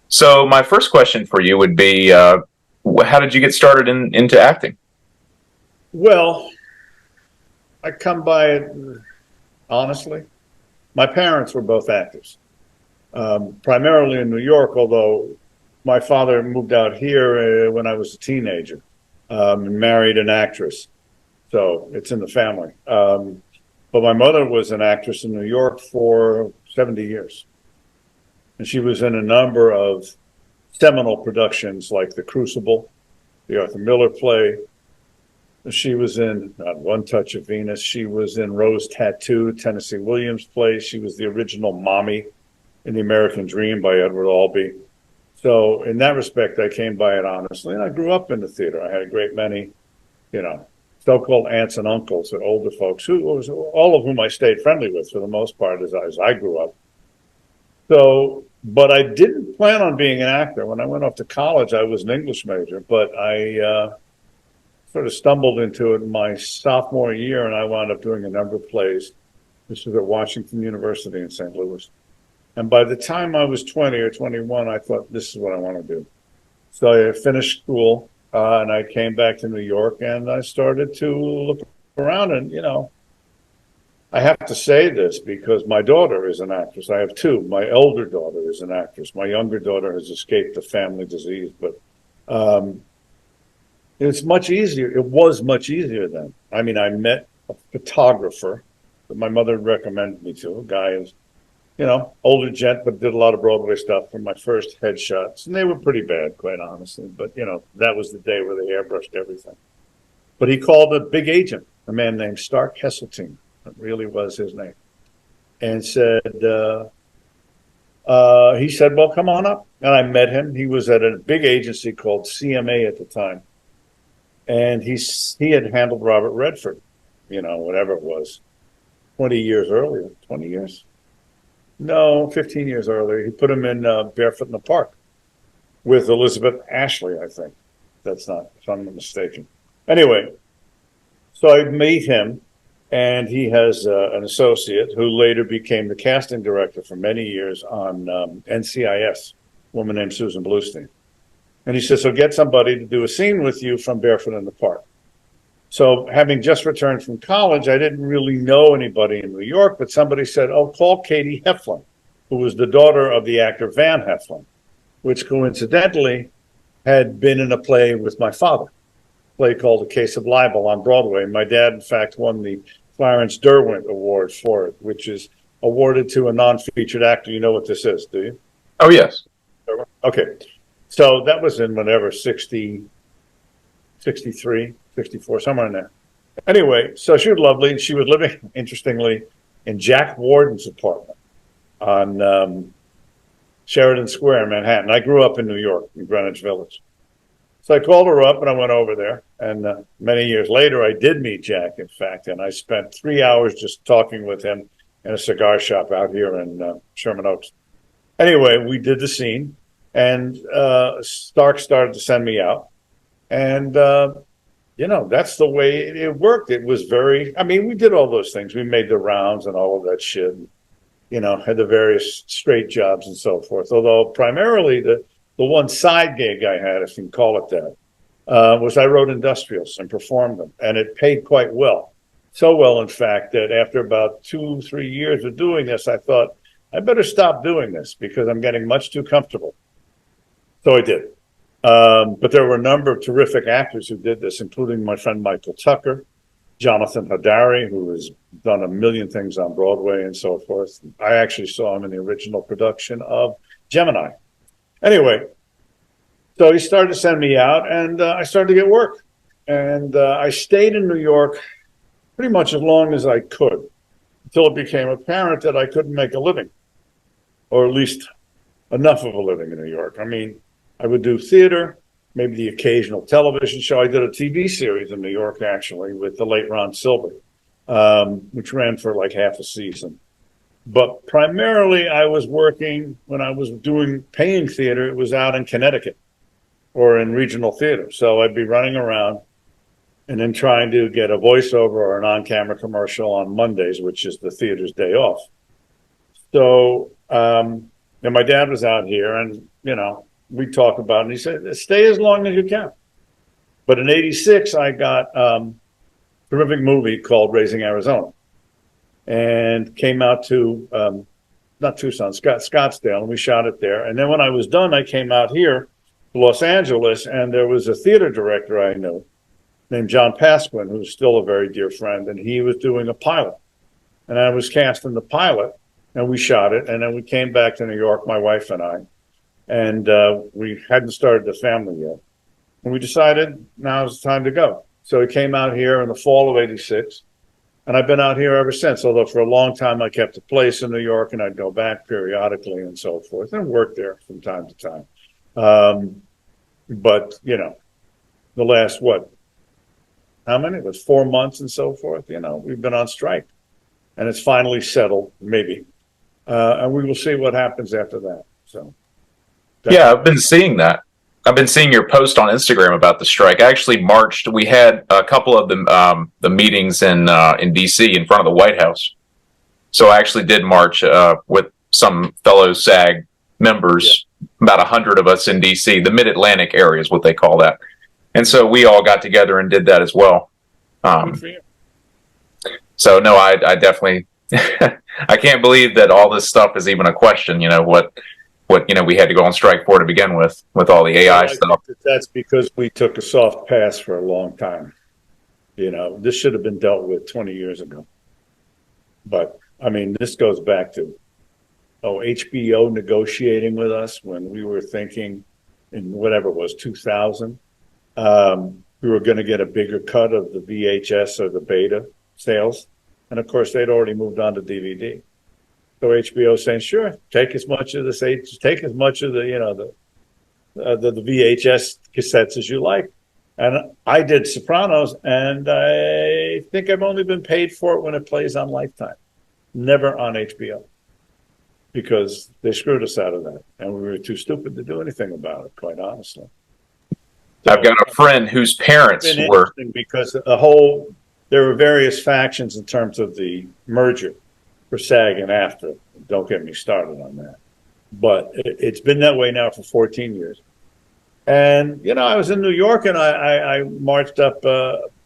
So my first question for you would be, how did you get started into acting? Well, I come by it honestly. My parents were both actors, primarily in New York, although my father moved out here when I was a teenager and married an actress. So it's in the family. But my mother was an actress in New York for 70 years. And she was in a number of seminal productions like The Crucible, the Arthur Miller play. She was in One Touch of Venus. She was in Rose Tattoo, Tennessee Williams' play. She was the original mommy in The American Dream by Edward Albee. So in that respect, I came by it honestly. And I grew up in the theater. I had a great many, you know, so-called aunts and uncles and older folks, all of whom I stayed friendly with for the most part as I grew up. So, but I didn't plan on being an actor. When I went off to college, I was an English major, but I sort of stumbled into it in my sophomore year, and I wound up doing a number of plays. This was at Washington University in St. Louis. And by the time I was 20 or 21, I thought, this is what I want to do. So I finished school, and I came back to New York, and I started to look around. And, I have to say this because my daughter is an actress. I have two. My elder daughter is an actress. My younger daughter has escaped a family disease, but um, it's much easier. It was much easier then. I mean, I met a photographer that my mother recommended me to. A guy who's, older gent, but did a lot of Broadway stuff for my first headshots. And they were pretty bad, quite honestly. But, that was the day where they airbrushed everything. But he called a big agent, a man named Stark Hesseltine. That really was his name. And he said, well, come on up. And I met him. He was at a big agency called CMA at the time. And he had handled Robert Redford, whatever it was, 20 years earlier. 20 years? No, 15 years earlier. He put him in Barefoot in the Park with Elizabeth Ashley, I think. That's not, if I'm not mistaken. Anyway, so I meet him, and he has an associate who later became the casting director for many years on NCIS, a woman named Susan Bluestein. And he says, so get somebody to do a scene with you from Barefoot in the Park. So having just returned from college, I didn't really know anybody in New York, but somebody said, oh, call Katie Heflin, who was the daughter of the actor Van Heflin, which coincidentally had been in a play with my father, a play called A Case of Libel on Broadway. My dad, in fact, won the Clarence Derwent Award for it, which is awarded to a non-featured actor. You know what this is, do you? Oh, yes. Okay. So that was in whatever, 60, 63, 64, somewhere in there. Anyway, so she was lovely. She was living, interestingly, in Jack Warden's apartment on Sheridan Square in Manhattan. I grew up in New York, in Greenwich Village. So I called her up and I went over there. And many years later, I did meet Jack, in fact. And I spent 3 hours just talking with him in a cigar shop out here in Sherman Oaks. Anyway, we did the scene. And Stark started to send me out. And, that's the way it worked. It was we did all those things. We made the rounds and all of that shit. Had the various straight jobs and so forth. Although primarily the one side gig I had, if you can call it that, was I wrote industrials and performed them. And it paid quite well. So well, in fact, that after about 2-3 years of doing this, I thought, I better stop doing this because I'm getting much too comfortable. So I did. But there were a number of terrific actors who did this, including my friend Michael Tucker, Jonathan Hadary, who has done a million things on Broadway and so forth. I actually saw him in the original production of Gemini. Anyway, so he started to send me out, and I started to get work. And I stayed in New York pretty much as long as I could until it became apparent that I couldn't make a living, or at least enough of a living in New York. I mean, I would do theater, maybe the occasional television show. I did a TV series in New York, actually, with the late Ron Silver, which ran for like half a season. But primarily, I was working when I was doing paying theater. It was out in Connecticut or in regional theater. So I'd be running around and then trying to get a voiceover or an on-camera commercial on Mondays, which is the theater's day off. So, and And my dad was out here, and we talked about it, and he said, "Stay as long as you can." But in '86, I got a terrific movie called Raising Arizona, and came out to not Tucson, Scottsdale, and we shot it there. And then when I was done, I came out here to Los Angeles, and there was a theater director I knew named John Pasquin, who's still a very dear friend, and he was doing a pilot. And I was cast in the pilot, and we shot it, and then we came back to New York, my wife and I, and we hadn't started the family yet. And we decided now's the time to go. So we came out here in the fall of '86, and I've been out here ever since, although for a long time I kept a place in New York, and I'd go back periodically and so forth, and work there from time to time. But, the last, how many? It was 4 months and so forth. We've been on strike, and it's finally settled, maybe. And we will see what happens after that. So, yeah, I've been seeing that. I've been seeing your post on Instagram about the strike. I actually marched. We had a couple of the meetings in D.C. in front of the White House. So I actually did march with some fellow SAG members, about 100 of us in D.C. The Mid-Atlantic area is what they call that. And so we all got together and did that as well. So no, I definitely, I can't believe that all this stuff is even a question. What we had to go on strike for to begin with all the AI stuff. That's because we took a soft pass for a long time. This should have been dealt with 20 years ago. But I mean, this goes back to HBO negotiating with us when we were thinking in whatever it was 2000. We were going to get a bigger cut of the VHS or the beta sales. And of course, they'd already moved on to DVD. So HBO saying, sure, take as much of the VHS cassettes as you like. And I did Sopranos, and I think I've only been paid for it when it plays on Lifetime, never on HBO, because they screwed us out of that. And we were too stupid to do anything about it, quite honestly. So, I've got a friend whose parents were, because there were various factions in terms of the merger for SAG and AFTRA. Don't get me started on that. But it's been that way now for 14 years. And, I was in New York, and I marched up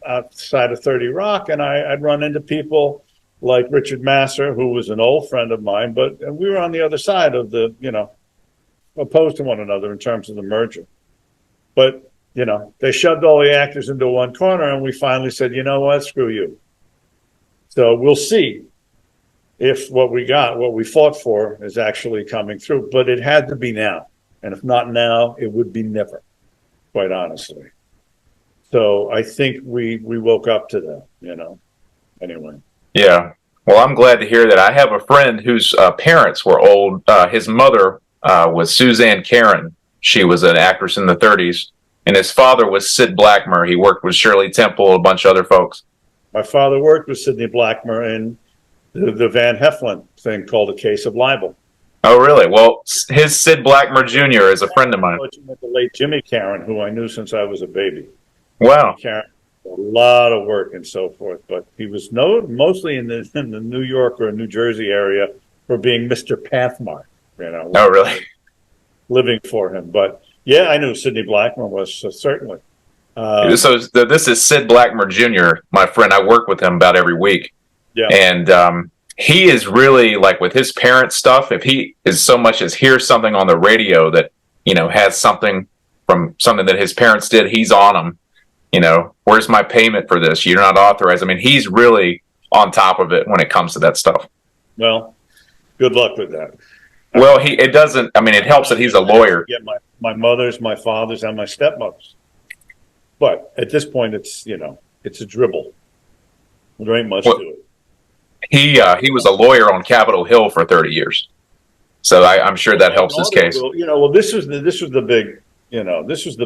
outside of 30 Rock, and I'd run into people like Richard Masser, who was an old friend of mine, but we were on the other side of the, opposed to one another in terms of the merger. But they shoved all the actors into one corner, and we finally said, you know what, screw you. So we'll see if what we fought for is actually coming through. But it had to be now. And if not now, it would be never, quite honestly. So I think we woke up to that, anyway. Yeah. Well, I'm glad to hear that. I have a friend whose parents were old. His mother was Suzanne Caron. She was an actress in the 30s. And his father was Sid Blackmer. He worked with Shirley Temple, a bunch of other folks. My father worked with Sidney Blackmer in the Van Heflin thing called A Case of Libel. Oh, really? Well, his Sid Blackmer Jr. is a friend of mine. The late Jimmy Caron, who I knew since I was a baby. Wow. Caron, a lot of work and so forth, but he was known mostly in the New York or New Jersey area for being Mr. Pathmark. Oh, really? Living for him, but. Yeah, I knew Sidney Blackmer was, certainly. So this is Sid Blackmer Jr., my friend. I work with him about every week. Yeah. And he is really, like, with his parents' stuff, if he is so much as hears something on the radio that, has something from something that his parents did, he's on them. Where's my payment for this? You're not authorized. I mean, he's really on top of it when it comes to that stuff. Well, good luck with that. Well, it doesn't, I mean, it helps that he's a lawyer. Yeah, my mother's, my father's, and my stepmother's. But at this point, it's, it's a dribble. There ain't much to it. He was a lawyer on Capitol Hill for 30 years. So I'm sure that helps his case. Well, this was the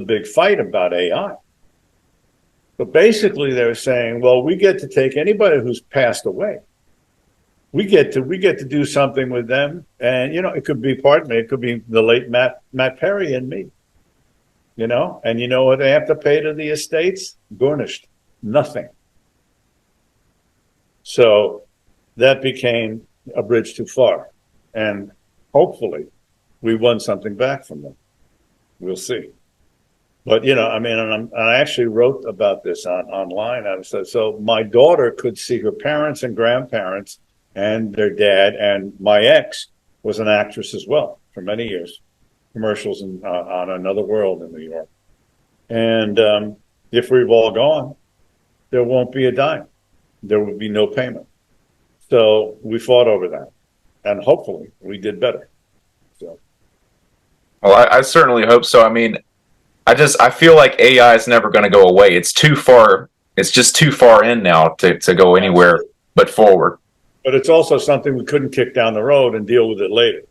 big fight about AI. But basically they were saying, well, we get to take anybody who's passed away. We get to do something with them, and it could be, it could be the late Matt Perry and me. And you know what they have to pay to the estates? Garnished, nothing. So that became a bridge too far, and hopefully we won something back from them. We'll see. But, you know, I mean, and I actually wrote about this online. I said, so my daughter could see her parents and grandparents and their dad, and my ex was an actress as well for many years, commercials on Another World in New York. And if we've all gone, there won't be a dime. There would be no payment. So we fought over that, and hopefully we did better. So, Well, I certainly hope so. I mean, I feel like AI is never going to go away. It's too far. It's just too far in now to go anywhere but forward. but it's also something we couldn't kick down the road and deal with it later.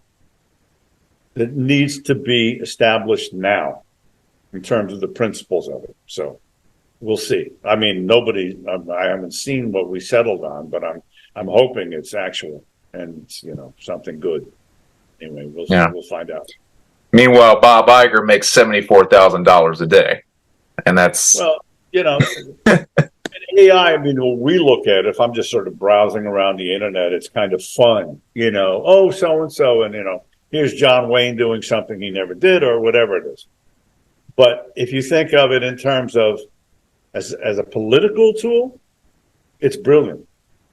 It needs to be established now in terms of the principles of it. So we'll see. I mean, I haven't seen what we settled on, but I'm hoping it's actual and it's, something good. Anyway, we'll find out. Meanwhile, Bob Iger makes $74,000 a day, and that's AI. I mean, when we look at it, if I'm just sort of browsing around the internet, it's kind of fun, Oh, so and so, and here's John Wayne doing something he never did, or whatever it is. But if you think of it in terms of as a political tool, it's brilliant.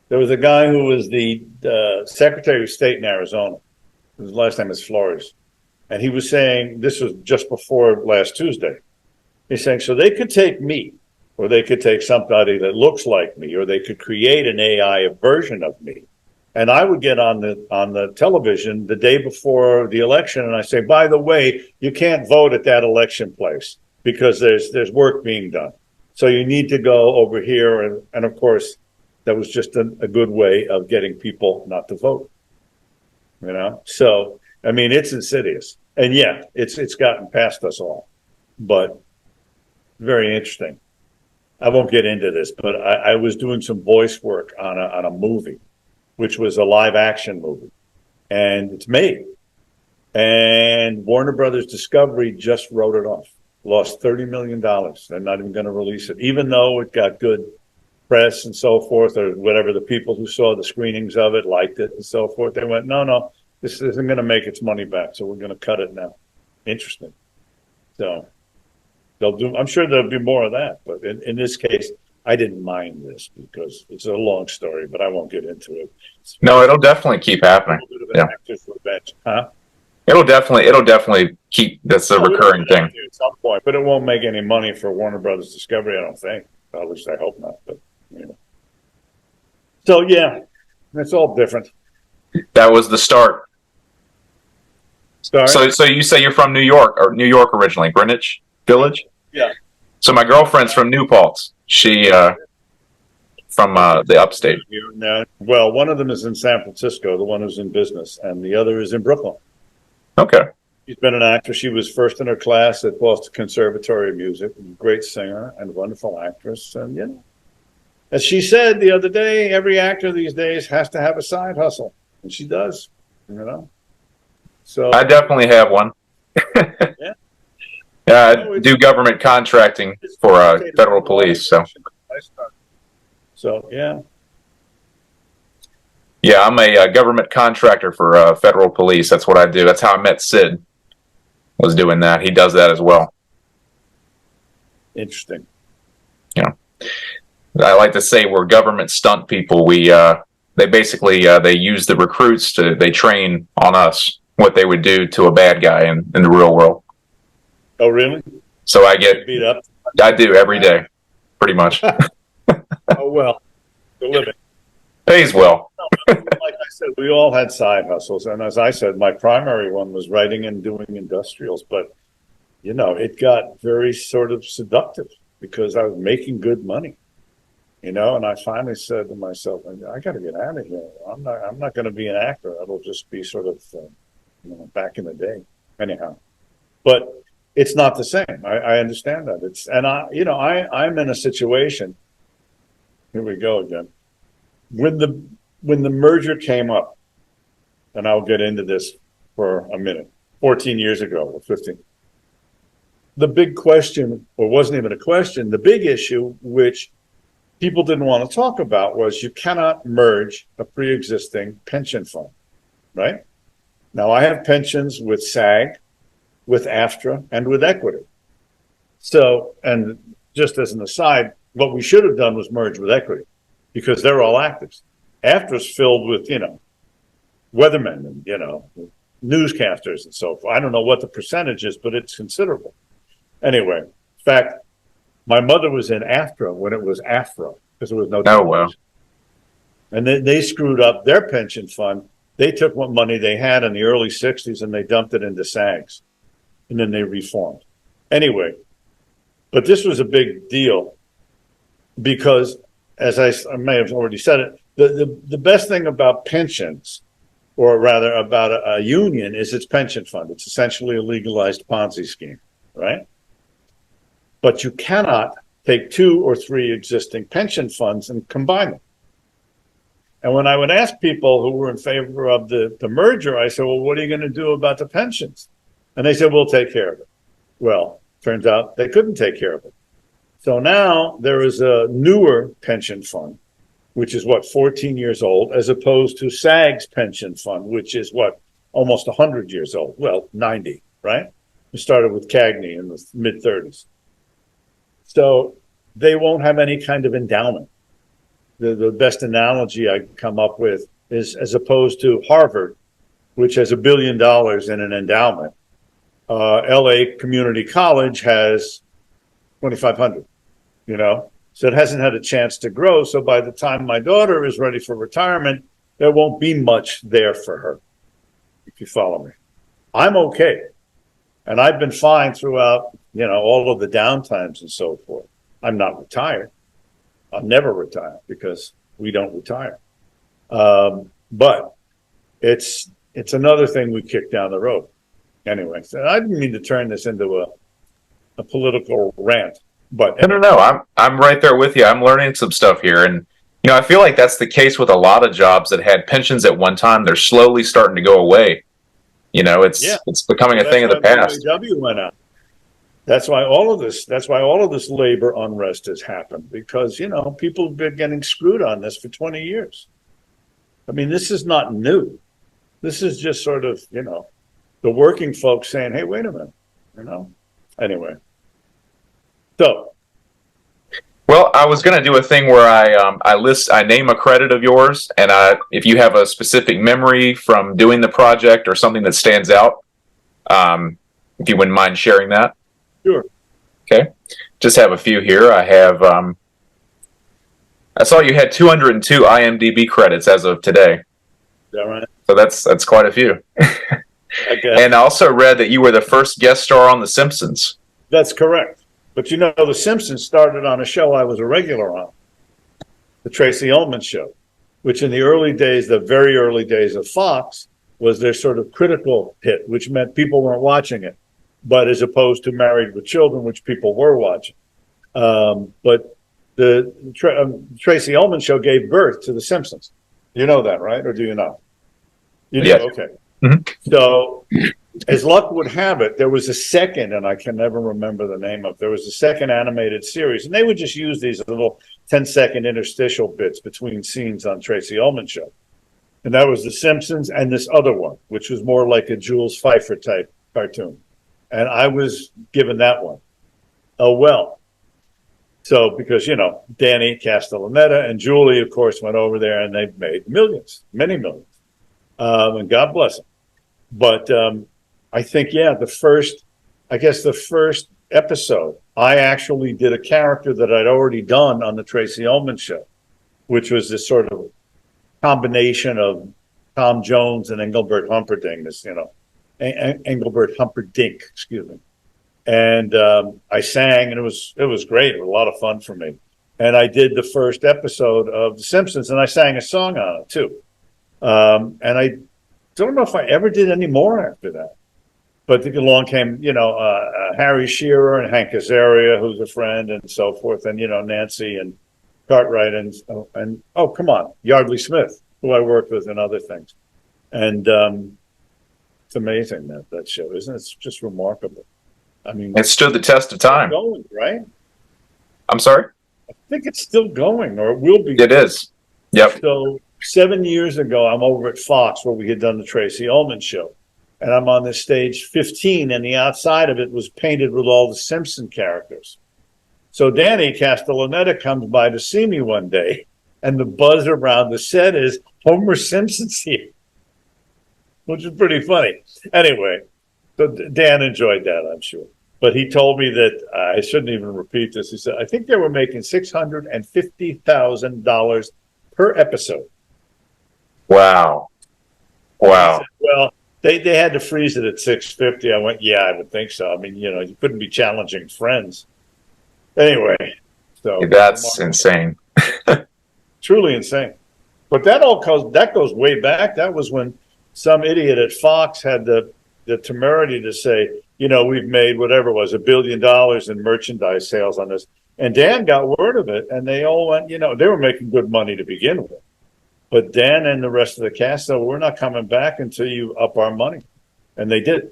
There was a guy who was the Secretary of State in Arizona. His last name is Flores. And he was saying, this was just before last Tuesday. He's saying, so they could take me, or they could take somebody that looks like me, or they could create an AI version of me. And I would get on the television the day before the election, and I say, by the way, you can't vote at that election place because there's work being done. So you need to go over here. And of course, that was just a good way of getting people not to vote. So I mean, it's insidious, and yeah, it's gotten past us all, but very interesting. I won't get into this, but I was doing some voice work on a movie, which was a live action movie, and it's made. And Warner Brothers Discovery just wrote it off, lost $30 million. They're not even going to release it, even though it got good press and so forth, or whatever. The people who saw the screenings of it liked it and so forth. They went, no, this isn't going to make its money back, so we're going to cut it now. Interesting. So I'm sure there'll be more of that, but in this case, I didn't mind this because it's a long story, but I won't get into it. No, it'll definitely keep happening. Yeah. Huh? It'll definitely keep. That's a recurring thing at some point, but it won't make any money for Warner Brothers Discovery, I don't think. At least I hope not. But so yeah, it's all different. That was the start. Sorry? So you say you're from New York originally, Greenwich Village? Yeah. So my girlfriend's from New Paltz. She from the upstate. Well, one of them is in San Francisco, the one who's in business, and the other is in Brooklyn. Okay. She's been an actress. She was first in her class at Boston Conservatory of Music. Great singer and wonderful actress. And as she said the other day, every actor these days has to have a side hustle, and she does. So I definitely have one. Yeah. I do government contracting for federal police. So yeah. Yeah, I'm a government contractor for federal police. That's what I do. That's how I met Sid. Was doing that. He does that as well. Interesting. Yeah. I like to say we're government stunt people. They basically they use the recruits they train on us what they would do to a bad guy in the real world. Oh, really? So I get beat up. I do every day, pretty much. Oh well, the living pays well. Like I said, we all had side hustles, and as I said, my primary one was writing and doing industrials. But it got very sort of seductive because I was making good money. And I finally said to myself, I got to get out of here. I'm not going to be an actor. That'll just be sort of, back in the day. Anyhow, but it's not the same. I understand that. I'm in a situation. Here we go again. When the merger came up, and I'll get into this for a minute, 14 years ago or 15. The big question, or wasn't even a question, the big issue, which people didn't want to talk about, was you cannot merge a pre-existing pension fund, right? Now I have pensions with SAG, with AFTRA, and with Equity. So, and just as an aside, what we should have done was merge with Equity because they're all actors. AFTRA's filled with, weathermen and, newscasters and so forth. I don't know what the percentage is, but it's considerable. Anyway, in fact, my mother was in AFTRA when it was AFRA because there was no. Oh, wow. And they screwed up their pension fund. They took what money they had in the early 60s and they dumped it into SAGs. And then they reformed. Anyway, but this was a big deal because, as I may have already said it, the best thing about pensions, or rather about a union, is its pension fund. It's essentially a legalized Ponzi scheme, right? But you cannot take 2 or 3 existing pension funds and combine them. And when I would ask people who were in favor of the merger, I said, well, what are you going to do about the pensions? And they said, we'll take care of it. Well, turns out they couldn't take care of it. So now there is a newer pension fund, which is 14 years old, as opposed to SAG's pension fund, which is almost 100 years old. Well, 90, right? We started with Cagney in the mid-30s. So they won't have any kind of endowment. The best analogy I come up with is, as opposed to Harvard, which has $1 billion in an endowment, LA Community College has 2,500, so it hasn't had a chance to grow. So by the time my daughter is ready for retirement, there won't be much there for her, if you follow me. I'm okay. And I've been fine throughout, all of the downtimes and so forth. I'm not retired. I'll never retire because we don't retire. But it's another thing we kick down the road. Anyway, so I didn't mean to turn this into a political rant, but No. I'm right there with you. I'm learning some stuff here, and I feel like that's the case with a lot of jobs that had pensions at one time. They're slowly starting to go away. It's becoming a thing of the past. UAW went out. That's why all of this labor unrest has happened, because people have been getting screwed on this for 20 years. I mean, this is not new. This is just sort of the working folks saying, "Hey, wait a minute," Anyway, so. Well, I was going to do a thing where I name a credit of yours, and if you have a specific memory from doing the project or something that stands out, if you wouldn't mind sharing that. Sure. Okay. Just have a few here. I have. I saw you had 202 IMDb credits as of today. Is that right? So that's quite a few. Okay. And I also read that you were the first guest star on The Simpsons. That's correct. But The Simpsons started on a show I was a regular on, the Tracy Ullman Show, which in the early days, the very early days of Fox, was their sort of critical hit, which meant people weren't watching it, but as opposed to Married with Children, which people were watching. But the Tracy Ullman Show gave birth to The Simpsons. You know that, right? Or do you not? You do? Yes. Okay. Mm-hmm. So, as luck would have it, there was a second, and I can never remember the name of, there was a second animated series, and they would just use these little 10-second interstitial bits between scenes on Tracy Ullman Show. And that was The Simpsons and this other one, which was more like a Jules Pfeiffer type cartoon. And I was given that one. Oh, well. So, because, Danny Castellaneta and Julie, of course, went over there and they made millions, many millions. And God bless them. But I think, the first episode, I actually did a character that I'd already done on the Tracy Ullman Show, which was this sort of combination of Tom Jones and Engelbert Humperdinck, Engelbert Humperdinck, excuse me. And I sang, and it was great. It was a lot of fun for me. And I did the first episode of The Simpsons, and I sang a song on it too. And I don't know if I ever did any more after that. But along came, Harry Shearer and Hank Azaria, who's a friend, and so forth, and Nancy and Cartwright, and oh, come on, Yardley Smith, who I worked with and other things. And it's amazing that show, isn't it? It's just remarkable. I mean, it stood the test of time. Going, right? I'm sorry? I think it's still going, or it will be. It is. Yep. So 7 years ago, I'm over at Fox where we had done the Tracy Ullman Show. and I'm on the stage 15, and the outside of it was painted with all the Simpson characters. So Danny Castellaneta comes by to see me one day, and the buzz around the set is Homer Simpson's here, which is pretty funny. Anyway, so Dan enjoyed that, I'm sure. But he told me that I shouldn't even repeat this. He said, I think they were making $650,000 per episode. Wow. Wow. Said, well, they had to freeze it at 650. I went, yeah, I would think so. I mean, you couldn't be challenging Friends. Anyway, so that's insane. Truly insane. But that goes way back. That was when some idiot at Fox had the temerity to say, we've made whatever it was, $1 billion in merchandise sales on this. And Dan got word of it, and they all went, they were making good money to begin with. But Dan and the rest of the cast said, we're not coming back until you up our money. And they did,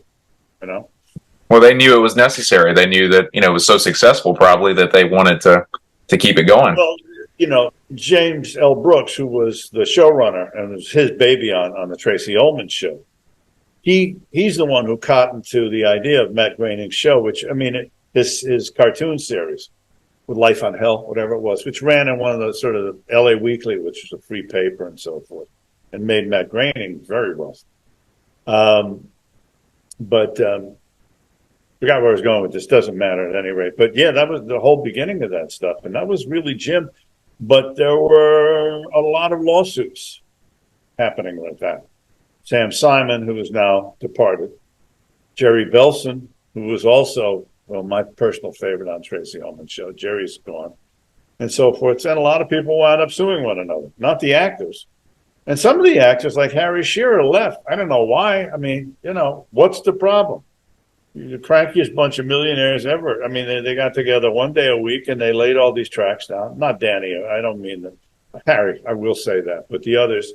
Well, they knew it was necessary. They knew that, it was so successful probably that they wanted to keep it going. Well, James L. Brooks, who was the showrunner, and it was his baby on the Tracy Ullman show, he's the one who cottoned to the idea of Matt Groening's show, which, his cartoon series with Life on Hell, whatever it was, which ran in one of the sort of LA Weekly, which was a free paper and so forth, and made Matt Groening very wealthy. Forgot where I was going with this. Doesn't matter at any rate. But yeah, that was the whole beginning of that stuff. And that was really Jim. But there were a lot of lawsuits happening like that. Sam Simon, who is now departed. Jerry Belson, who was also, my personal favorite on Tracy Ullman's show. Jerry's gone. And so forth. And a lot of people wound up suing one another, not the actors. And some of the actors, like Harry Shearer, left. I don't know why. I mean, what's the problem? The crankiest bunch of millionaires ever. I mean, they got together one day a week and they laid all these tracks down. Not Danny. I don't mean that. Harry, I will say that. But the others,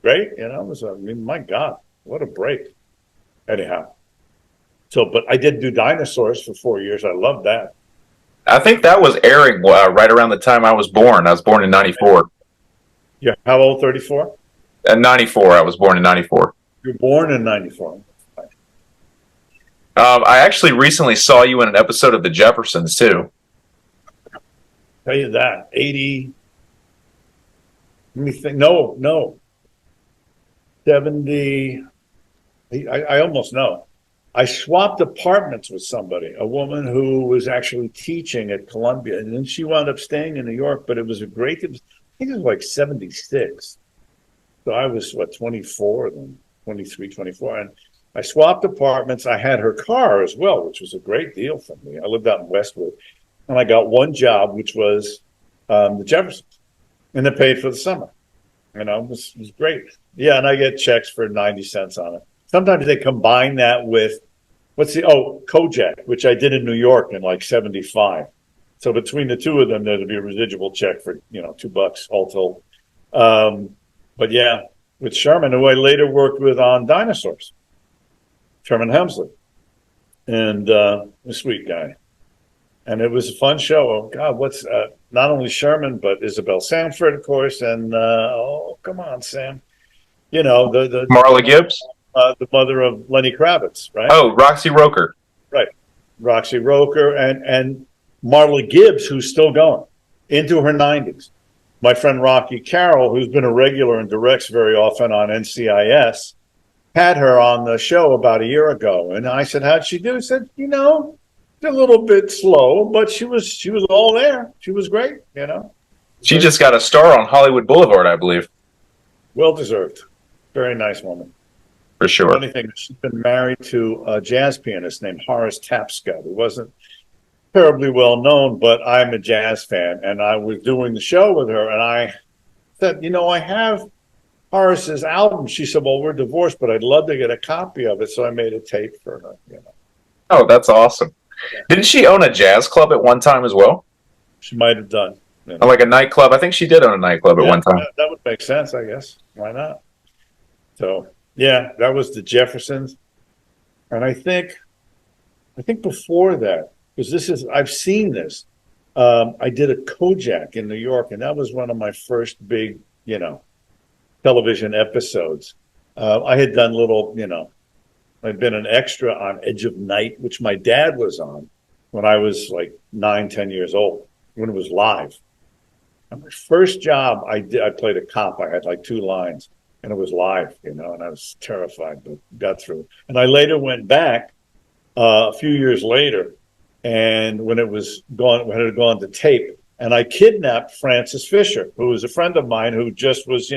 great. My God, what a break. Anyhow. But I did do Dinosaurs for 4 years. I loved that. I think that was airing right around the time I was born. I was born in 94. Yeah. How old? 34? 94. I was born in 94. You were born in 94. I actually recently saw you in an episode of The Jeffersons, too. Tell you that. 80. Let me think. No. 70. I almost know. I swapped apartments with somebody, a woman who was actually teaching at Columbia. And then she wound up staying in New York, but it was I think it was like 76. So I was, 24 then, 23, 24. And I swapped apartments. I had her car as well, which was a great deal for me. I lived out in Westwood. And I got one job, which was the Jeffersons. And they paid for the summer. It was great. Yeah, and I get checks for 90 cents on it. Sometimes they combine that with, Kojak, which I did in New York in like 75. So between the two of them, there'd be a residual check for, $2 all told. But yeah, with Sherman, who I later worked with on Dinosaurs, Sherman Hemsley, and a sweet guy. And it was a fun show. Oh, God, what's not only Sherman, but Isabel Sanford, of course. And, come on, Sam. The Marla Gibbs? The mother of Lenny Kravitz, right? Oh, Roxy Roker. Right. Roxy Roker and Marla Gibbs, who's still going into her 90s. My friend Rocky Carroll, who's been a regular and directs very often on NCIS, had her on the show about a year ago. And I said, how'd she do? He said, a little bit slow, but she was all there. She was great, She just got a star on Hollywood Boulevard, I believe. Well deserved. Very nice woman. For sure. Funny thing, she's been married to a jazz pianist named Horace Tapscott, who wasn't terribly well known, but I'm a jazz fan. And I was doing the show with her, and I said, I have Horace's album. She said, well, we're divorced, but I'd love to get a copy of it. So I made a tape for her. Oh, that's awesome. Yeah. Didn't she own a jazz club at one time as well? She might have done. Like a nightclub? I think she did own a nightclub at one time. That would make sense, I guess. Why not? So, yeah, that was the Jeffersons. And I think before that, because I've seen this. I did a Kojak in New York, and that was one of my first big, television episodes. I had done little, I'd been an extra on Edge of Night, which my dad was on when I was like 9, 10 years old, when it was live. And my first job I played a cop. I had like 2 lines and it was live, and I was terrified, but got through. And I later went back a few years later, and when it had gone to tape, and I kidnapped Frances Fisher, who was a friend of mine who just was,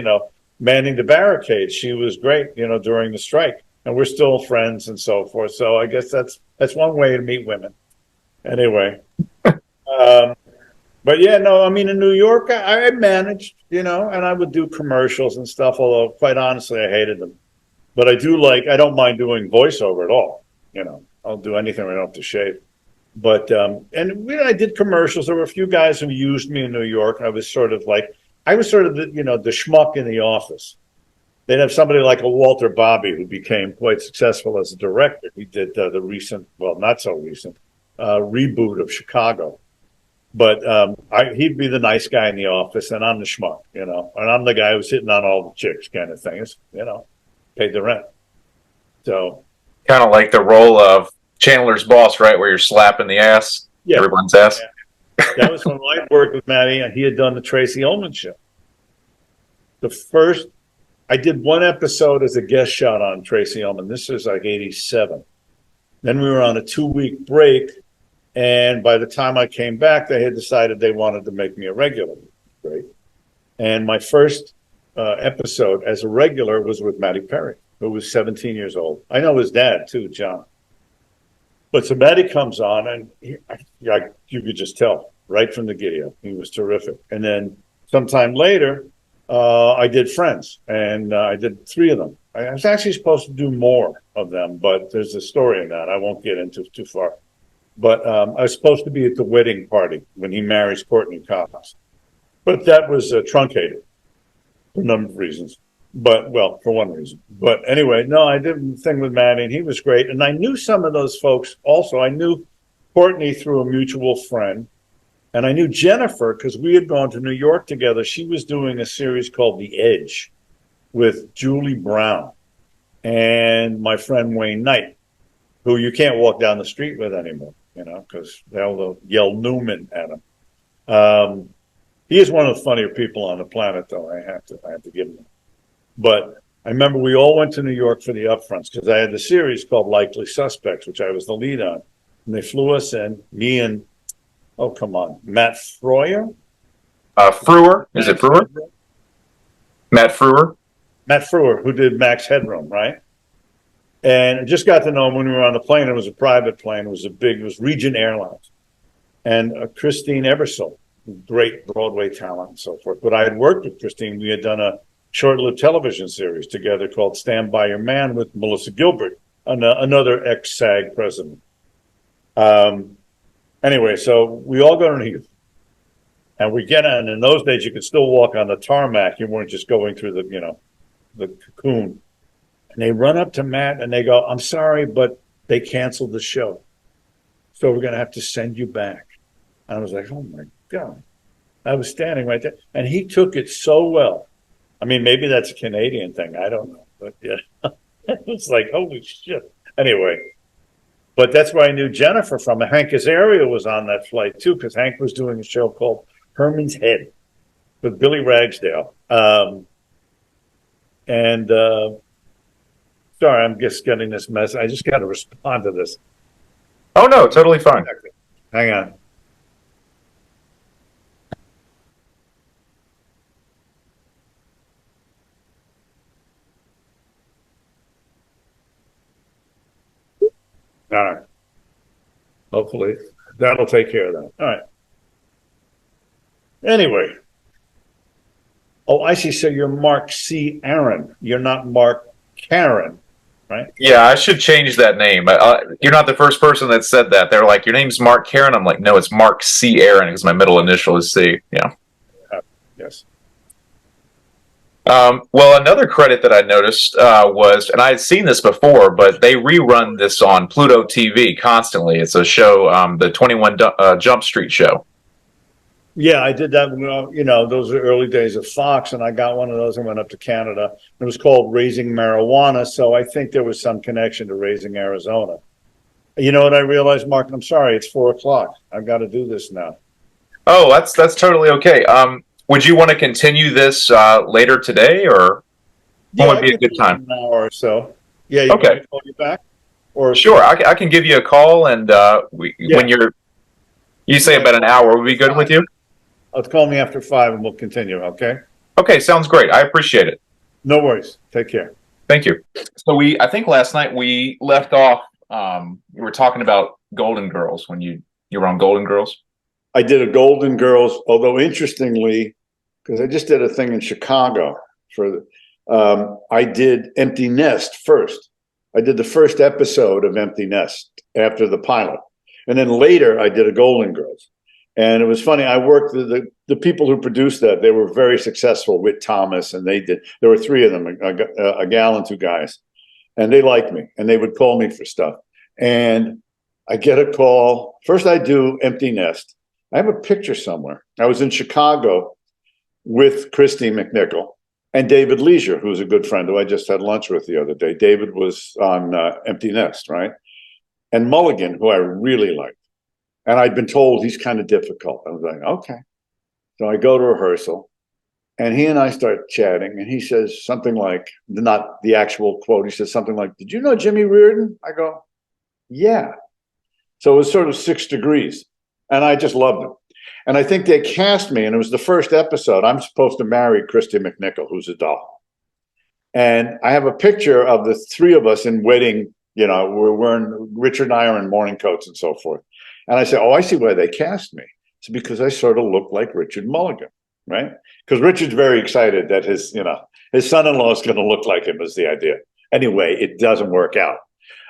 manning the barricades. She was great, during the strike, and we're still friends and so forth. So I guess that's one way to meet women. Anyway, but yeah, no, I mean, in New York, I managed, and I would do commercials and stuff, although quite honestly, I hated them. But I don't mind doing voiceover at all. I'll do anything. I don't have to shave. But, I did commercials. There were a few guys who used me in New York. I was sort of the schmuck in the office. They'd have somebody like a Walter Bobby who became quite successful as a director. He did the recent, well, not so recent, reboot of Chicago. But he'd be the nice guy in the office, and I'm the schmuck, and I'm the guy who's hitting on all the chicks kind of things, paid the rent. So kind of like the role of Chandler's boss, right, where you're slapping the ass, everyone's ass. Yeah. That was when I worked with Matty, and he had done the Tracy Ullman show. I did one episode as a guest shot on Tracy Ullman. This was like 87. Then we were on a 2-week break. And by the time I came back, they had decided they wanted to make me a regular. Great. And my first episode as a regular was with Matty Perry, who was 17 years old. I know his dad, too, John. But so Matty comes on, and you could just tell right from the get-go. He was terrific. And then sometime later, I did Friends, and I did 3 of them. I was actually supposed to do more of them, but there's a story in that I won't get into too far. But I was supposed to be at the wedding party when he marries Courtney Cox. But that was truncated for a number of reasons. For one reason. But anyway, no, I did the thing with Matty, and he was great. And I knew some of those folks also. I knew Courtney through a mutual friend. And I knew Jennifer because we had gone to New York together. She was doing a series called The Edge with Julie Brown and my friend Wayne Knight, who you can't walk down the street with anymore, because they'll yell Newman at him. He is one of the funnier people on the planet, though. I have to give him. But I remember we all went to New York for the upfronts because I had the series called Likely Suspects, which I was the lead on. And they flew us in, me and, Matt Frewer? Frewer? Is it Frewer? Matt Frewer? Matt Frewer, who did Max Headroom, right? And I just got to know him when we were on the plane. It was a private plane. It was Regent Airlines. And Christine Ebersole, great Broadway talent and so forth. But I had worked with Christine. We had done a short-lived television series together called Stand By Your Man with Melissa Gilbert, another ex-SAG president. Anyway, so we all go to New York. And we get in. In those days, you could still walk on the tarmac. You weren't just going through the cocoon. And they run up to Matt and they go, "I'm sorry, but they canceled the show. So we're going to have to send you back." And I was like, oh, my God. I was standing right there. And he took it so well. I mean, maybe that's a Canadian thing. I don't know. But yeah, it was like, holy shit. Anyway, but that's where I knew Jennifer from. Hank Azaria was on that flight, too, because Hank was doing a show called Herman's Head with Billy Ragsdale. Sorry, I'm just getting this mess. I just got to respond to this. Oh, no, totally fine. Hang on. All right. Hopefully that'll take care of that. All right. Anyway. Oh, I see. So you're Mark C. Aaron. You're not Mark Karen, right? Yeah, I should change that name. You're not the first person that said that. They're like, "Your name's Mark Karen." I'm like, "No, it's Mark C. Aaron because my middle initial is C." Yeah. Yes. Well, another credit that I noticed was, and I had seen this before, but they rerun this on Pluto TV constantly. It's a show, the 21 Jump Street show. Yeah, I did that. Those are early days of Fox, and I got one of those and went up to Canada. It was called Raising Marijuana. So I think there was some connection to Raising Arizona. You know what I realized, Mark? I'm sorry, it's 4 o'clock. I've got to do this now. Oh, that's totally okay. Would you want to continue this later today, or when Yeah, would I be a could good do it in time? an hour or so. Yeah, you want me Okay, to call you back? Or sure. I can give you a call, and when yeah, you say yeah, about an call me hour, would after be good with 5. you. Call me after 5 and we'll continue, okay? Okay, sounds great. I appreciate it. No worries. Take care. Thank you. So I think last night we left off. We were talking about Golden Girls when you were on Golden Girls. I did a Golden Girls, although interestingly, because I just did a thing in Chicago for, I did Empty Nest first. I did the first episode of Empty Nest after the pilot. And then later I did a Golden Girls. And it was funny. I worked the people who produced that. They were very successful. Whit Thomas, and there were three of them, a gal and two guys, and they liked me, and they would call me for stuff. And I get a call. First, I do Empty Nest. I have a picture somewhere. I was in Chicago with Christy McNichol and David Leisure, who's a good friend who I just had lunch with the other day. David was on Empty Nest, right? And Mulligan, who I really liked. And I'd been told he's kind of difficult. I was like, okay. So I go to rehearsal and he and I start chatting. And he says something like, not the actual quote, he says something like, "Did you know Jimmy Reardon?" I go, "Yeah." So it was sort of 6 degrees. And I just loved him. And I think they cast me, and it was the first episode. I'm supposed to marry Christy McNichol, who's a doll. And I have a picture of the three of us in wedding, we're wearing, Richard and I are in morning coats and so forth. And I said, "Oh, I see why they cast me. It's because I sort of look like Richard Mulligan," right? Because Richard's very excited that his son-in-law is going to look like him, is the idea. Anyway, it doesn't work out.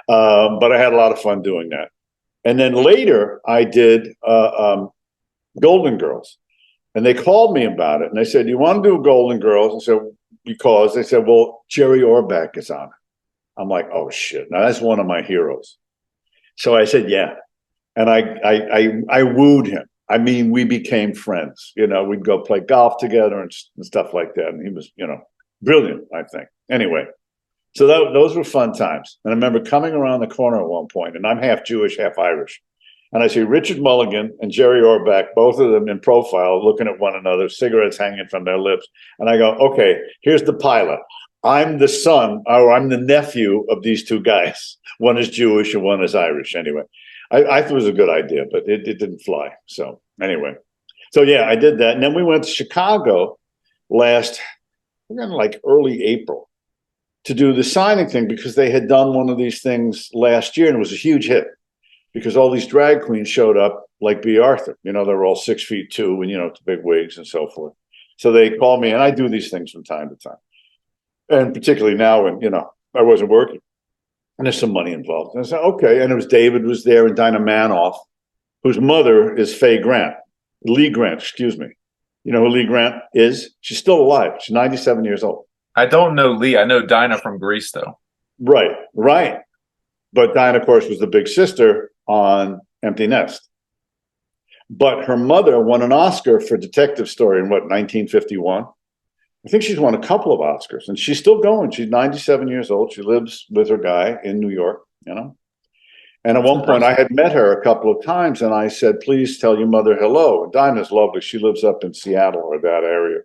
But I had a lot of fun doing that. And then later I did Golden Girls. And they called me about it. And they said, "You want to do Golden Girls?" I said, because they said, "Well, Jerry Orbach is on it." I'm like, "Oh, shit. Now that's one of my heroes." So I said, "Yeah." And I wooed him. I mean, we became friends. We'd go play golf together and stuff like that. And he was, brilliant, I think. Anyway, so those were fun times. And I remember coming around the corner at one point, and I'm half Jewish, half Irish. And I see Richard Mulligan and Jerry Orbach, both of them in profile, looking at one another, cigarettes hanging from their lips. And I go, "Okay, here's the pilot. I'm the son, or I'm the nephew of these two guys. One is Jewish and one is Irish." Anyway, I thought it was a good idea, but it didn't fly. So anyway, so yeah, I did that. And then we went to Chicago like early April to do the signing thing, because they had done one of these things last year and it was a huge hit because all these drag queens showed up like B. Arthur. They were all 6'2" and, big wigs and so forth. So they called me, and I do these things from time to time. And particularly now when, I wasn't working. And there's some money involved. And I said, okay. And it was David was there and Dinah Manoff, whose mother is Faye Grant, Lee Grant, excuse me. You know who Lee Grant is? She's still alive. She's 97 years old. I don't know Lee. I know Dinah from Greece, though. Right, right. But Dinah, of course, was the big sister on Empty Nest. But her mother won an Oscar for Detective Story in 1951? I think she's won a couple of Oscars, and she's still going. She's 97 years old. She lives with her guy in New York, And at one point, I had met her a couple of times, and I said, "Please tell your mother hello." And Dinah's lovely. She lives up in Seattle or that area.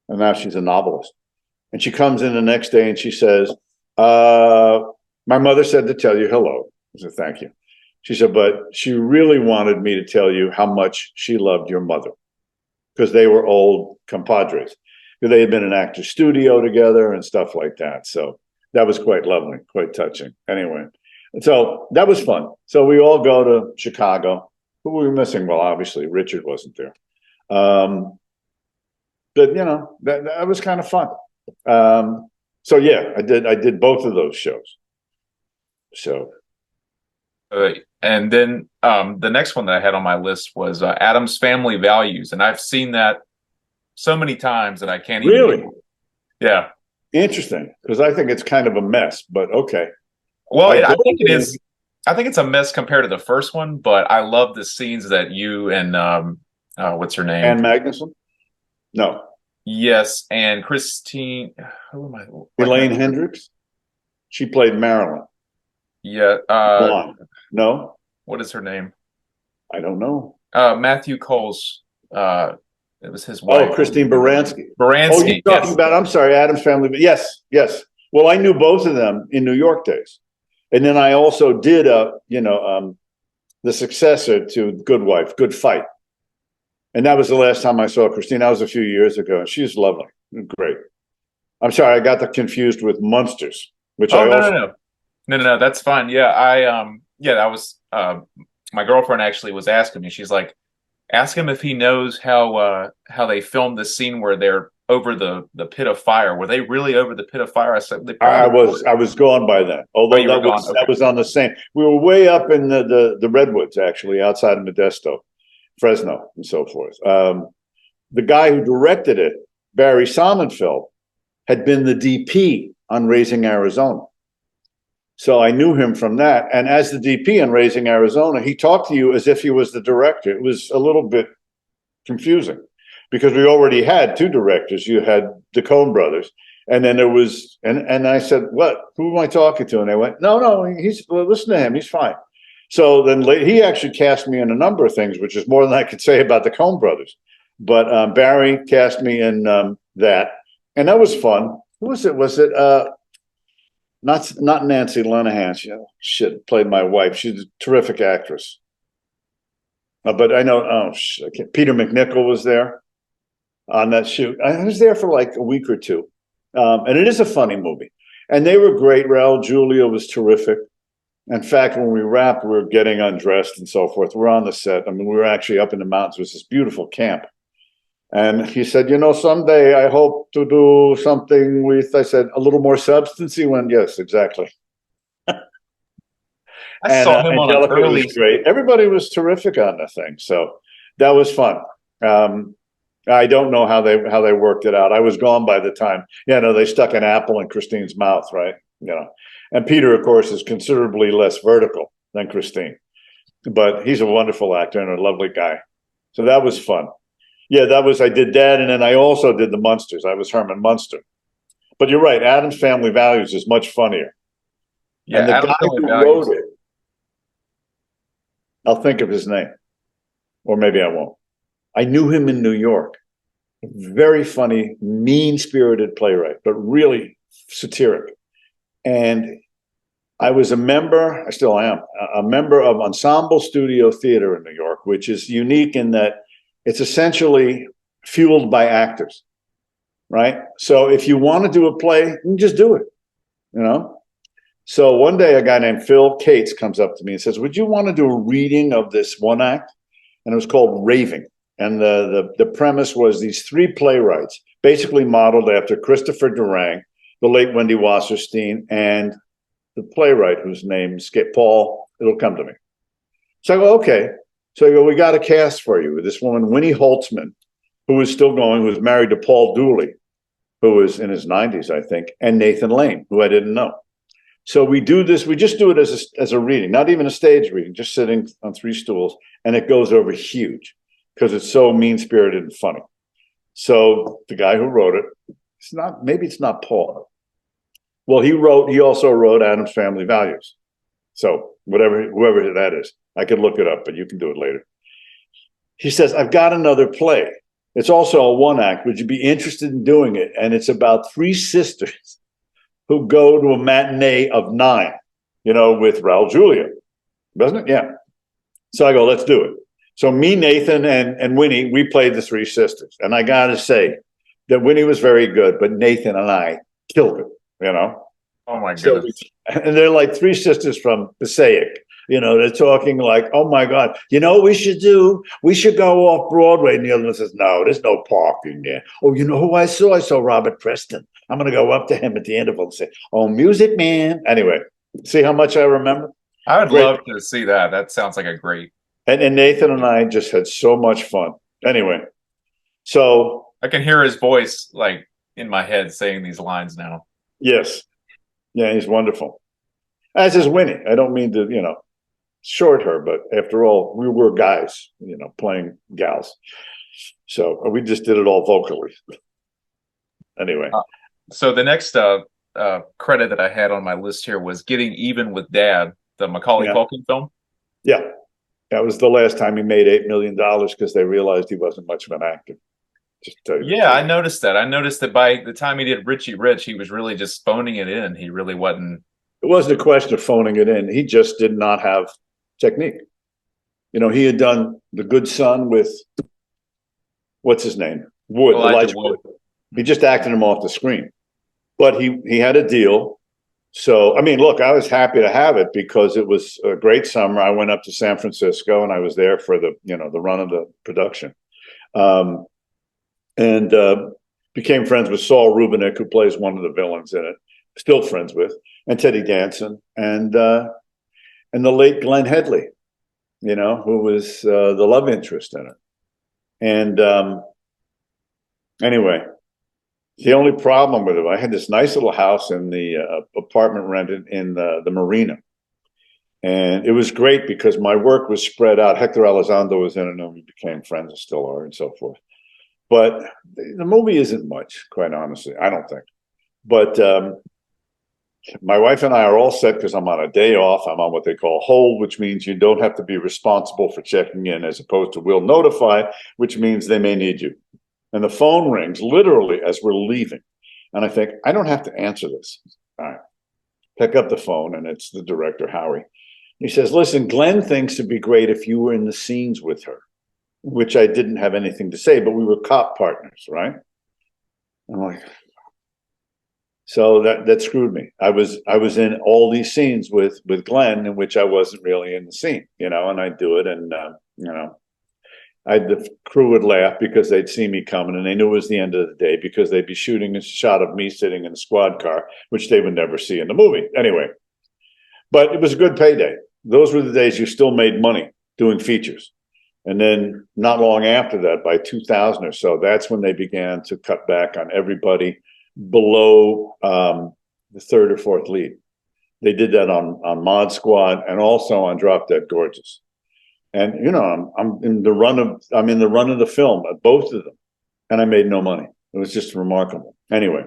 And now she's a novelist. And she comes in the next day and she says, "My mother said to tell you hello." I said, "Thank you." She said, "But she really wanted me to tell you how much she loved your mother," because they were old compadres. They had been in Actors Studio together and stuff like that. So that was quite lovely, quite touching. Anyway, so that was fun. So we all go to Chicago. Who were we missing? Well, obviously, Richard wasn't there. But that was kind of fun. So yeah, I did both of those shows. So And then the next one that I had on my list was Adam's Family Values, and I've seen that so many times that I can't even. Really? Yeah. Interesting, because I think it's kind of a mess, but okay. Well, I think it is. I think it's a mess compared to the first one, but I love the scenes that you and What's her name? Ann Magnuson? No. Yes, and Christine. Who am I? Elaine Hendricks? She played Marilyn. Yeah. Blonde. No? What is her name? I don't know. Matthew Cole's. It was his Oh, wife. Christine Baranski. Oh, you're Baranski. talking Yes. about, I'm sorry, Adam's Family. Yes, yes. Well, I knew both of them in New York days. And then I also did, the successor to Good Wife, Good Fight. And that was the last time I saw Christine. That was a few years ago. And she's lovely. Great. I'm sorry, I got that confused with Munsters, which Oh, I no, also. no, no, no, no, no. That's fine. Yeah, yeah, that was my girlfriend actually was asking me. She's like, ask him if he knows how they filmed the scene where they're over the pit of fire. Were they really over the pit of fire? I said they I probably was were. I was gone by then. Oh, Although you were gone. that Okay. was on the same. We were way up in the redwoods, actually, outside of Modesto, Fresno, and so forth. The guy who directed it, Barry Sonnenfeld, had been the DP on Raising Arizona. So I knew him from that. And as the DP on Raising Arizona, he talked to you as if he was the director. It was a little bit confusing because we already had two directors. You had the Coen brothers, and then there was, and I said, "What? Who am I talking to?" And they went, "No, well, listen to him. He's fine." So then he actually cast me in a number of things, which is more than I could say about the Coen brothers. But Barry cast me in that, and that was fun. Who was it? Was it not Nancy Lenahan? She played my wife. She's a terrific actress. But I know, Peter McNichol was there on that shoot. I was there for like a week or two. And it is a funny movie. And they were great. Raul Julia was terrific. In fact, when we wrapped, we were getting undressed and so forth. We're on the set. I mean, we were actually up in the mountains. It was this beautiful camp. And he said, someday I hope to do something with, I said, a little more substance. He went, yes, exactly. I saw him on an Angelica early. was great. Everybody was terrific on the thing. So that was fun. I don't know how they worked it out. I was gone by the time. They stuck an apple in Christine's mouth, right? And Peter, of course, is considerably less vertical than Christine, but he's a wonderful actor and a lovely guy. So that was fun. Yeah, I did that, and then I also did the Munsters. I was Herman Munster. But you're right, Adam's Family Values is much funnier. Yeah, and the Adam's guy Family who Values. wrote it, I'll think of his name, or maybe I won't. I knew him in New York. Very funny, mean-spirited playwright, but really satiric. And I was a member, I still am, a member of Ensemble Studio Theater in New York, which is unique in that it's essentially fueled by actors, right? So if you want to do a play, you just do it, So one day a guy named Phil Cates comes up to me and says, would you want to do a reading of this one act? And it was called Raving. And the premise was these three playwrights, basically modeled after Christopher Durang, the late Wendy Wasserstein, and the playwright whose name escaped, Paul, it'll come to me. So I go, okay. So I go, we got a cast for you. This woman, Winnie Holtzman, who is still going, who was married to Paul Dooley, who was in his 90s, I think, and Nathan Lane, who I didn't know. So we do this, we just do it as a reading, not even a stage reading, just sitting on three stools, and it goes over huge because it's so mean-spirited and funny. So the guy who wrote it, maybe it's not Paul. Well, he also wrote Adam's Family Values. So whoever that is, I could look it up, but you can do it later. He says, I've got another play. It's also a one act. Would you be interested in doing it? And it's about three sisters who go to a matinee of 9, with Raul Julia, doesn't it? Yeah. So I go, let's do it. So me, Nathan, and Winnie, we played the three sisters. And I got to say that Winnie was very good, but Nathan and I killed it, Oh my goodness. And they're like three sisters from Passaic. They're talking like, oh my God, what we should do? We should go off Broadway. And the other one says, no, there's no parking there. Oh, you know who I saw? I saw Robert Preston. I'm going to go up to him at the interval and say, oh, Music Man. Anyway, see how much I remember? I would love to see that. That sounds like a great. And Nathan and I just had so much fun. Anyway, so. I can hear his voice like in my head saying these lines now. Yes. Yeah, he's wonderful. As is Winnie. I don't mean to, short her, but after all, we were guys, playing gals. So we just did it all vocally. Anyway. So the next credit that I had on my list here was Getting Even with Dad, the Macaulay Yeah. Culkin film. Yeah. That was the last time he made $8 million because they realized he wasn't much of an actor. Just to tell you Yeah, I noticed that. I noticed that by the time he did Richie Rich, he was really just phoning it in. He really wasn't. It wasn't a question of phoning it in. He just did not have technique. He had done The Good Son with, what's his name? Elijah Wood. He just acted him off the screen. But he had a deal. So, I mean, look, I was happy to have it because it was a great summer. I went up to San Francisco and I was there for the run of the production. And became friends with Saul Rubinek, who plays one of the villains in it. Still friends with, and Teddy Danson, and the late Glenn Headley, who was the love interest in it. And anyway, the only problem with it, I had this nice little house in the apartment rented in the marina. And it was great because my work was spread out. Hector Elizondo was in it, and we became friends and still are, and so forth. But the movie isn't much, quite honestly, I don't think. But my wife and I are all set because I'm on a day off. I'm on what they call hold, which means you don't have to be responsible for checking in, as opposed to we'll notify, which means they may need you. And the phone rings literally as we're leaving. And I think, I don't have to answer this. All right. Pick up the phone, and it's the director, Howie. He says, listen, Glenn thinks it'd be great if you were in the scenes with her, which I didn't have anything to say, but we were cop partners, right? I'm like, so that screwed me. I was in all these scenes with Glenn in which I wasn't really in the scene, and I'd do it, and the crew would laugh because they'd see me coming, and they knew it was the end of the day because they'd be shooting a shot of me sitting in a squad car, which they would never see in the movie. Anyway, but it was a good payday. Those were the days you still made money doing features. And then not long after that, by 2000 or so, that's when they began to cut back on everybody below the third or fourth lead. They did that on Mod Squad and also on Drop Dead Gorgeous. And I'm in the run of the film at both of them, and I made no money. It was just remarkable. Anyway,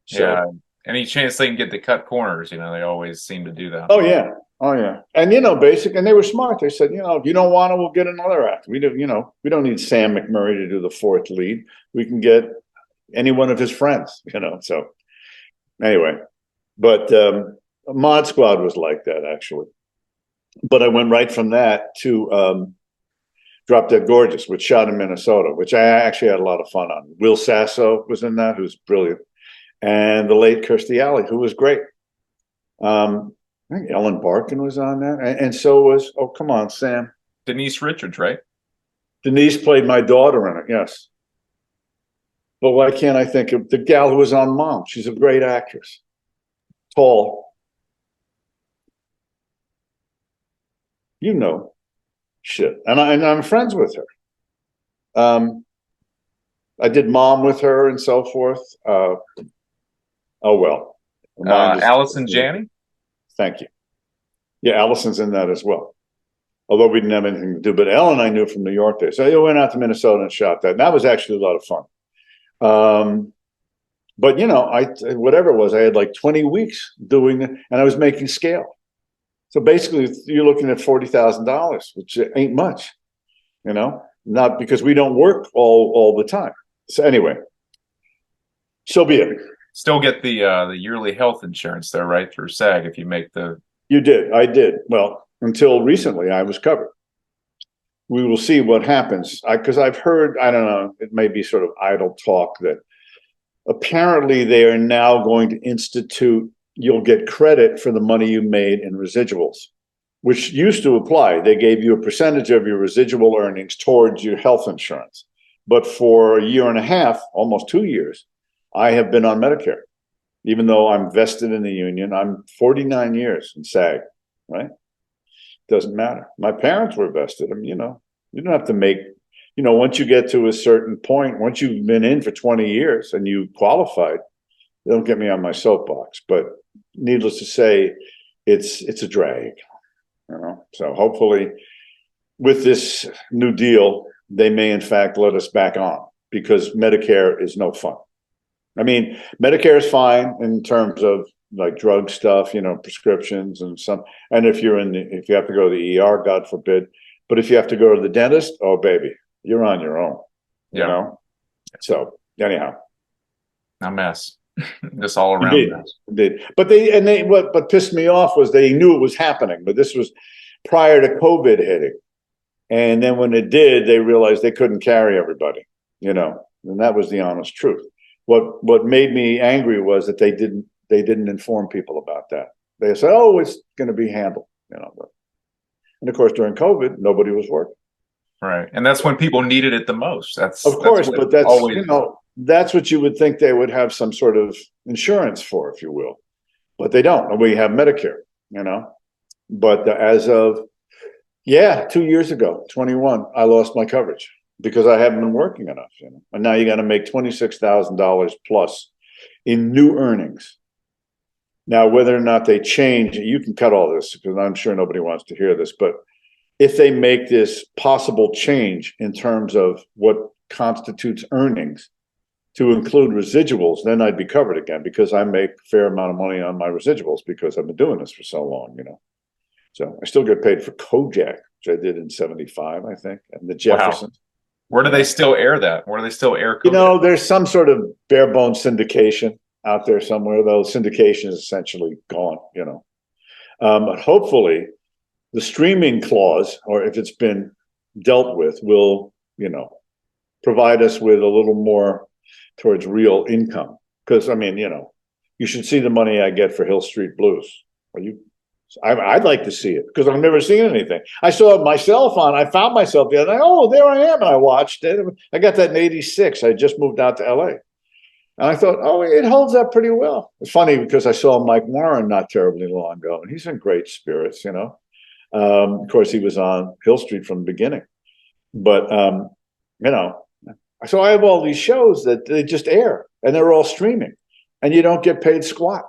so, yeah. Any chance they can get to cut corners, they always seem to do that. Oh yeah. And and they were smart. They said, if you don't want to, we'll get another actor. We don't need Sam McMurray to do the fourth lead. We can get any one of his friends, So anyway, but Mod Squad was like that actually. But I went right from that to Drop Dead Gorgeous, which shot in Minnesota, which I actually had a lot of fun on. Will Sasso was in that, who's brilliant, and the late Kirstie Alley, who was great. I think Ellen Barkin was on that, and so was, oh, come on, Sam. Denise Richards, right? Denise played my daughter in it, yes. But why can't I think of the gal who was on Mom? She's a great actress. Tall. Shit. And I'm friends with her. I did Mom with her and so forth. Oh, well. Allison Janney? Thank you. Yeah, Allison's in that as well. Although we didn't have anything to do. But Ellen I knew from New York days. So I went out to Minnesota and shot that. And that was actually a lot of fun. But, whatever it was, I had like 20 weeks doing it, and I was making scale. So basically, you're looking at $40,000, which ain't much, not because we don't work all the time. So anyway, so be it. Still get the yearly health insurance there, right, through SAG if you make the. You did. I did. Well, until recently, I was covered. We will see what happens because I've heard, I don't know, it may be sort of idle talk that apparently they are now going to institute, you'll get credit for the money you made in residuals, which used to apply. They gave you a percentage of your residual earnings towards your health insurance. But for a year and a half, almost 2 years, I have been on Medicare, even though I'm vested in the union. I'm 49 years in SAG, right? Doesn't matter. My parents were vested. I mean, you don't have to make, once you get to a certain point, once you've been in for 20 years and you qualified, don't get me on my soapbox, but needless to say, it's a drag. So hopefully with this new deal, they may in fact let us back on, because Medicare is no fun. I mean, Medicare is fine in terms of like drug stuff, prescriptions and if if you have to go to the ER, God forbid, but if you have to go to the dentist, oh baby, you're on your own, So anyhow, a mess, just all around. Indeed, mess. Indeed. What pissed me off was they knew it was happening, but this was prior to COVID hitting. And then when it did, they realized they couldn't carry everybody, and that was the honest truth. What made me angry was that they didn't inform people about that. They said, "Oh, it's going to be handled," and of course during COVID, nobody was working. Right, and that's when people needed it the most. That's always, that's what you would think they would have some sort of insurance for, if you will, but they don't. We have Medicare, But as of 2 years ago, 21, I lost my coverage because I haven't been working enough, And now you got to make $26,000 plus in new earnings. Now, whether or not they change, you can cut all this because I'm sure nobody wants to hear this, but if they make this possible change in terms of what constitutes earnings to include residuals, then I'd be covered again, because I make a fair amount of money on my residuals because I've been doing this for so long, So I still get paid for Kojak, which I did in 75, I think, and the Jeffersons. Wow. Where do they still air that? Where do they still air Kojak? There's some sort of bare bones syndication out there somewhere, though. Syndication is essentially gone, But hopefully the streaming clause, or if it's been dealt with, will, provide us with a little more towards real income. Because, you should see the money I get for Hill Street Blues. I'd like to see it because I've never seen anything. I saw myself I found myself the other night. Oh, there I am. And I watched it. I got that in 86. I just moved out to LA. And I thought, oh, it holds up pretty well. It's funny because I saw Mike Warren not terribly long ago, and he's in great spirits, Of course, he was on Hill Street from the beginning. But, so I have all these shows that they just air, and they're all streaming, and you don't get paid squat.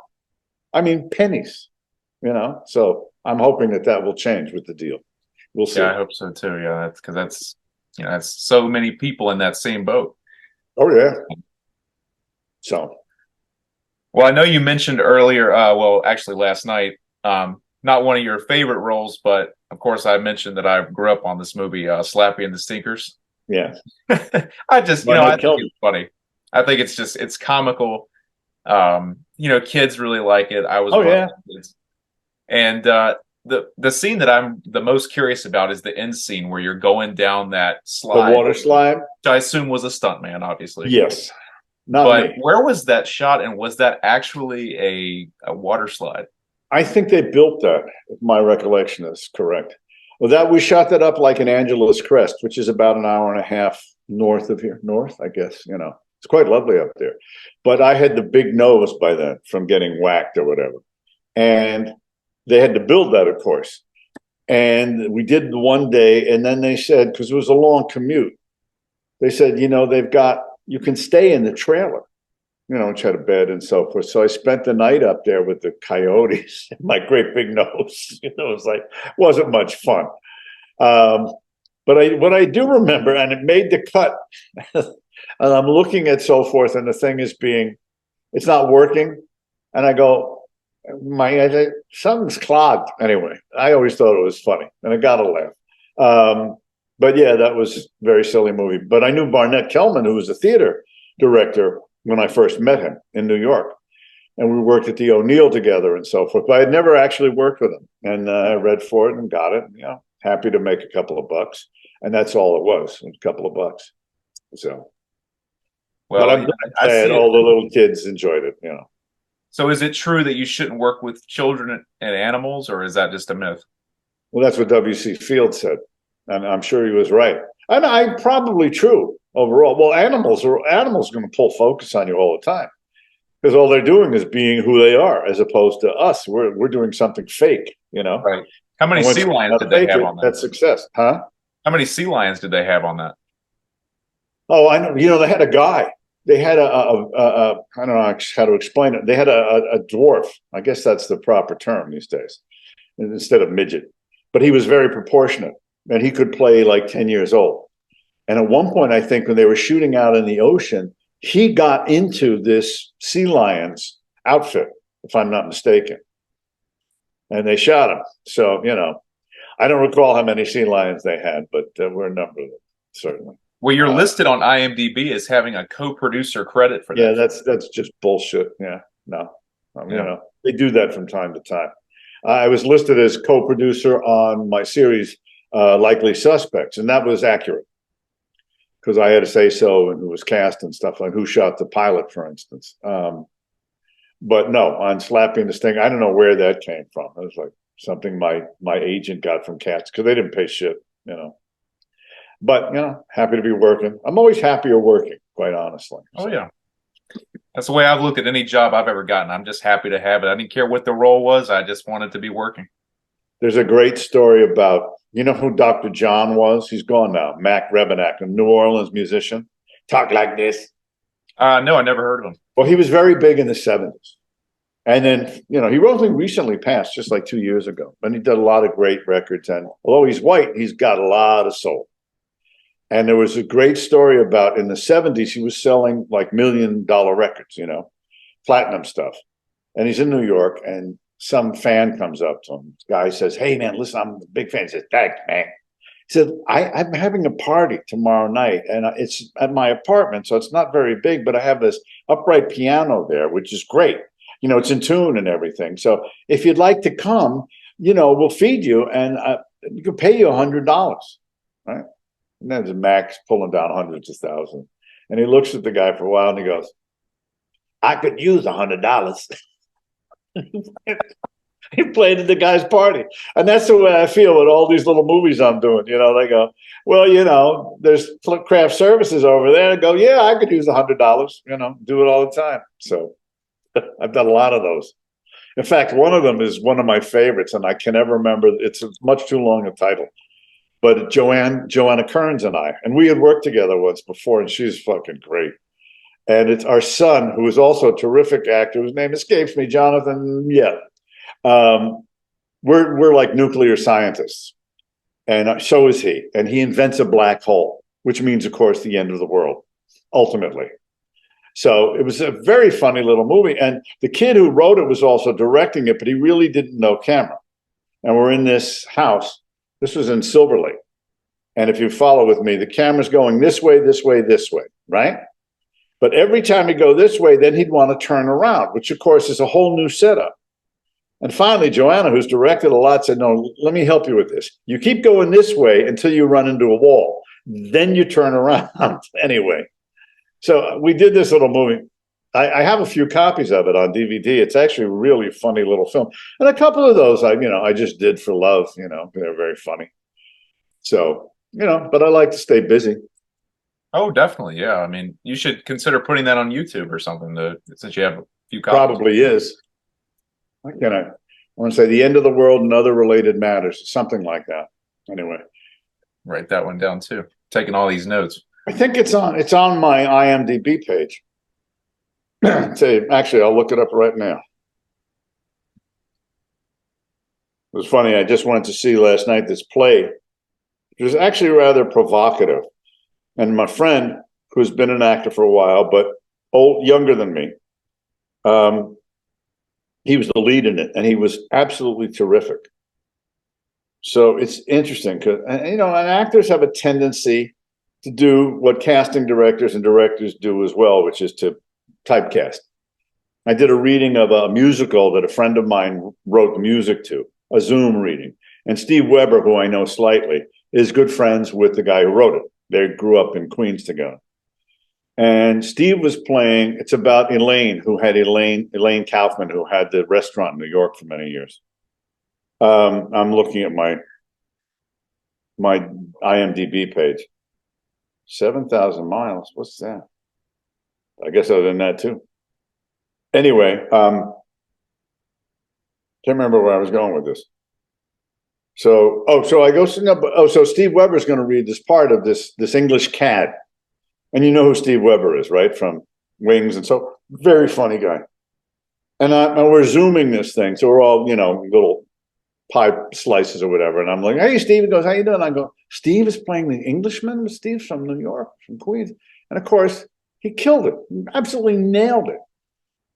I mean, pennies. So I'm hoping that will change with the deal. We'll see. Yeah, I hope so too. Yeah, that's because that's so many people in that same boat. Oh yeah. So, well, I know you mentioned earlier. Actually, last night, not one of your favorite roles, but of course, I mentioned that I grew up on this movie, Slappy and the Stinkers. Yeah. I just, I think it's funny. I think it's comical. Kids really like it. I was. Oh yeah. And the scene that I'm the most curious about is the end scene where you're going down that slide. The water slide? Which I assume was a stuntman, obviously. Yes. But where was that shot, and was that actually a water slide? I think they built that, if my recollection is correct. Well, we shot that up like in Angeles Crest, which is about an hour and a half north of here. North, I guess, It's quite lovely up there. But I had the big nose by then from getting whacked or whatever. And they had to build that, of course. And we did one day, and then they said, because it was a long commute, they said, you can stay in the trailer, which had a bed and so forth. So I spent the night up there with the coyotes, my great big nose. It was wasn't much fun. But what I do remember, and it made the cut, and I'm looking at so forth, and the thing is it's not working. And I go, something's clogged. Anyway, I always thought it was funny, and I got a laugh. But yeah, that was a very silly movie. But I knew Barnett Kellman, who was a theater director when I first met him in New York, and we worked at the O'Neill together and so forth. But I had never actually worked with him, and I read for it and got it. Happy to make a couple of bucks, and that's all it was, a couple of bucks. So, well, but I'm glad all the little kids enjoyed it. So is it true that you shouldn't work with children and animals, or is that just a myth? Well, that's what W.C. Fields said, and I'm sure he was right. And I'm probably true overall. Well, animals are going to pull focus on you all the time because all they're doing is being who they are, as opposed to us. We're doing something fake, Right. How many sea lions did they have on that? That's success, huh? How many sea lions did they have on that? Oh, I know. They had a guy. They had I don't know how to explain it. They had a dwarf. I guess that's the proper term these days, instead of midget. but he was very proportionate, and he could play like 10 years old. And at one point, I think when they were shooting out in the ocean, he got into this sea lion's outfit, if I'm not mistaken, and they shot him. So, I don't recall how many sea lions they had, but there were a number of them, certainly. Well, you're listed on IMDb as having a co-producer credit for that. Yeah, that's just bullshit. Yeah, no, they do that from time to time. I was listed as co-producer on my series, Likely Suspects, and that was accurate because I had to say so and who was cast and stuff, like who shot the pilot, for instance. But no, on Slapping the Sting, I don't know where that came from. It was like something my agent got from cats because they didn't pay shit, But happy to be working. I'm always happier working, quite honestly. Oh yeah, that's the way I've looked at any job I've ever gotten. I'm just happy to have it. I didn't care what the role was. I just wanted to be working. There's a great story about who Dr. John was. He's gone now. Mac Rebenak, a New Orleans musician. Talk like this. No, I never heard of him. Well, he was very big in the 70s. And then, he only recently passed, just like 2 years ago. And he did a lot of great records. And although he's white, he's got a lot of soul. And there was a great story about in the 70s, he was selling like $1 million records, platinum stuff. And he's in New York, and some fan comes up to him. This guy says, "Hey, man, listen, I'm a big fan." He says, "Thanks, man." He said, I'm having a party tomorrow night, and it's at my apartment, so it's not very big, but I have this upright piano there, which is great. It's in tune and everything. So if you'd like to come, we'll feed you, and you can pay you $100, right? And then Max pulling down hundreds of thousands. And he looks at the guy for a while and he goes, "I could use $100. He played at the guy's party. And that's the way I feel with all these little movies I'm doing. They go, "Well, there's craft services over there." I go, "Yeah, I could use $100, do it all the time." So I've done a lot of those. In fact, one of them is one of my favorites, and I can never remember. It's much too long a title. But Joanna Kearns and we had worked together once before, and she's fucking great. And it's our son, who is also a terrific actor, whose name escapes me, Jonathan. Yeah. We're like nuclear scientists, and so is he. And he invents a black hole, which means, of course, the end of the world, ultimately. So it was a very funny little movie. And the kid who wrote it was also directing it, but he really didn't know camera. And we're in this house. This was in Silver Lake. And if you follow with me, the camera's going this way, this way, this way, right? But every time he'd go this way, then he'd want to turn around, which, of course, is a whole new setup. And finally, Joanna, who's directed a lot, said, "No, let me help you with this. You keep going this way until you run into a wall. Then you turn around." Anyway, so we did this little movie. I have a few copies of it on DVD. It's actually a really funny little film. And a couple of those I just did for love, they're very funny. So, but I like to stay busy. Oh, definitely. Yeah. I mean, you should consider putting that on YouTube or something since you have a few copies. Probably is. I want to say The End of the World and Other Related Matters, something like that. Anyway. Write that one down too. Taking all these notes. I think it's on my IMDb page. Actually, I'll look it up right now. It was funny. I just went to see last night this play. It was actually rather provocative. And my friend, who's been an actor for a while, but younger than me, he was the lead in it, and he was absolutely terrific. So it's interesting because, and actors have a tendency to do what casting directors and directors do as well, which is to typecast. I did a reading of a musical that a friend of mine wrote the music to, a Zoom reading. And Steve Weber, who I know slightly, is good friends with the guy who wrote it. They grew up in Queens together. And Steve was playing, it's about Elaine Kaufman, who had the restaurant in New York for many years. I'm looking at my IMDb page. 7,000 miles. What's that? I guess other than that too. Anyway, can't remember where I was going with this. So Steve Weber's going to read this part of this English cad. And you know who Steve Weber is, right? From Wings. And so very funny guy. And we're Zooming this thing. So we're all, little pie slices or whatever. And I'm like, hey, Steve. He goes, how you doing? I go, Steve is playing the Englishman? Steve's from New York, from Queens. And of course, he killed it. He absolutely nailed it.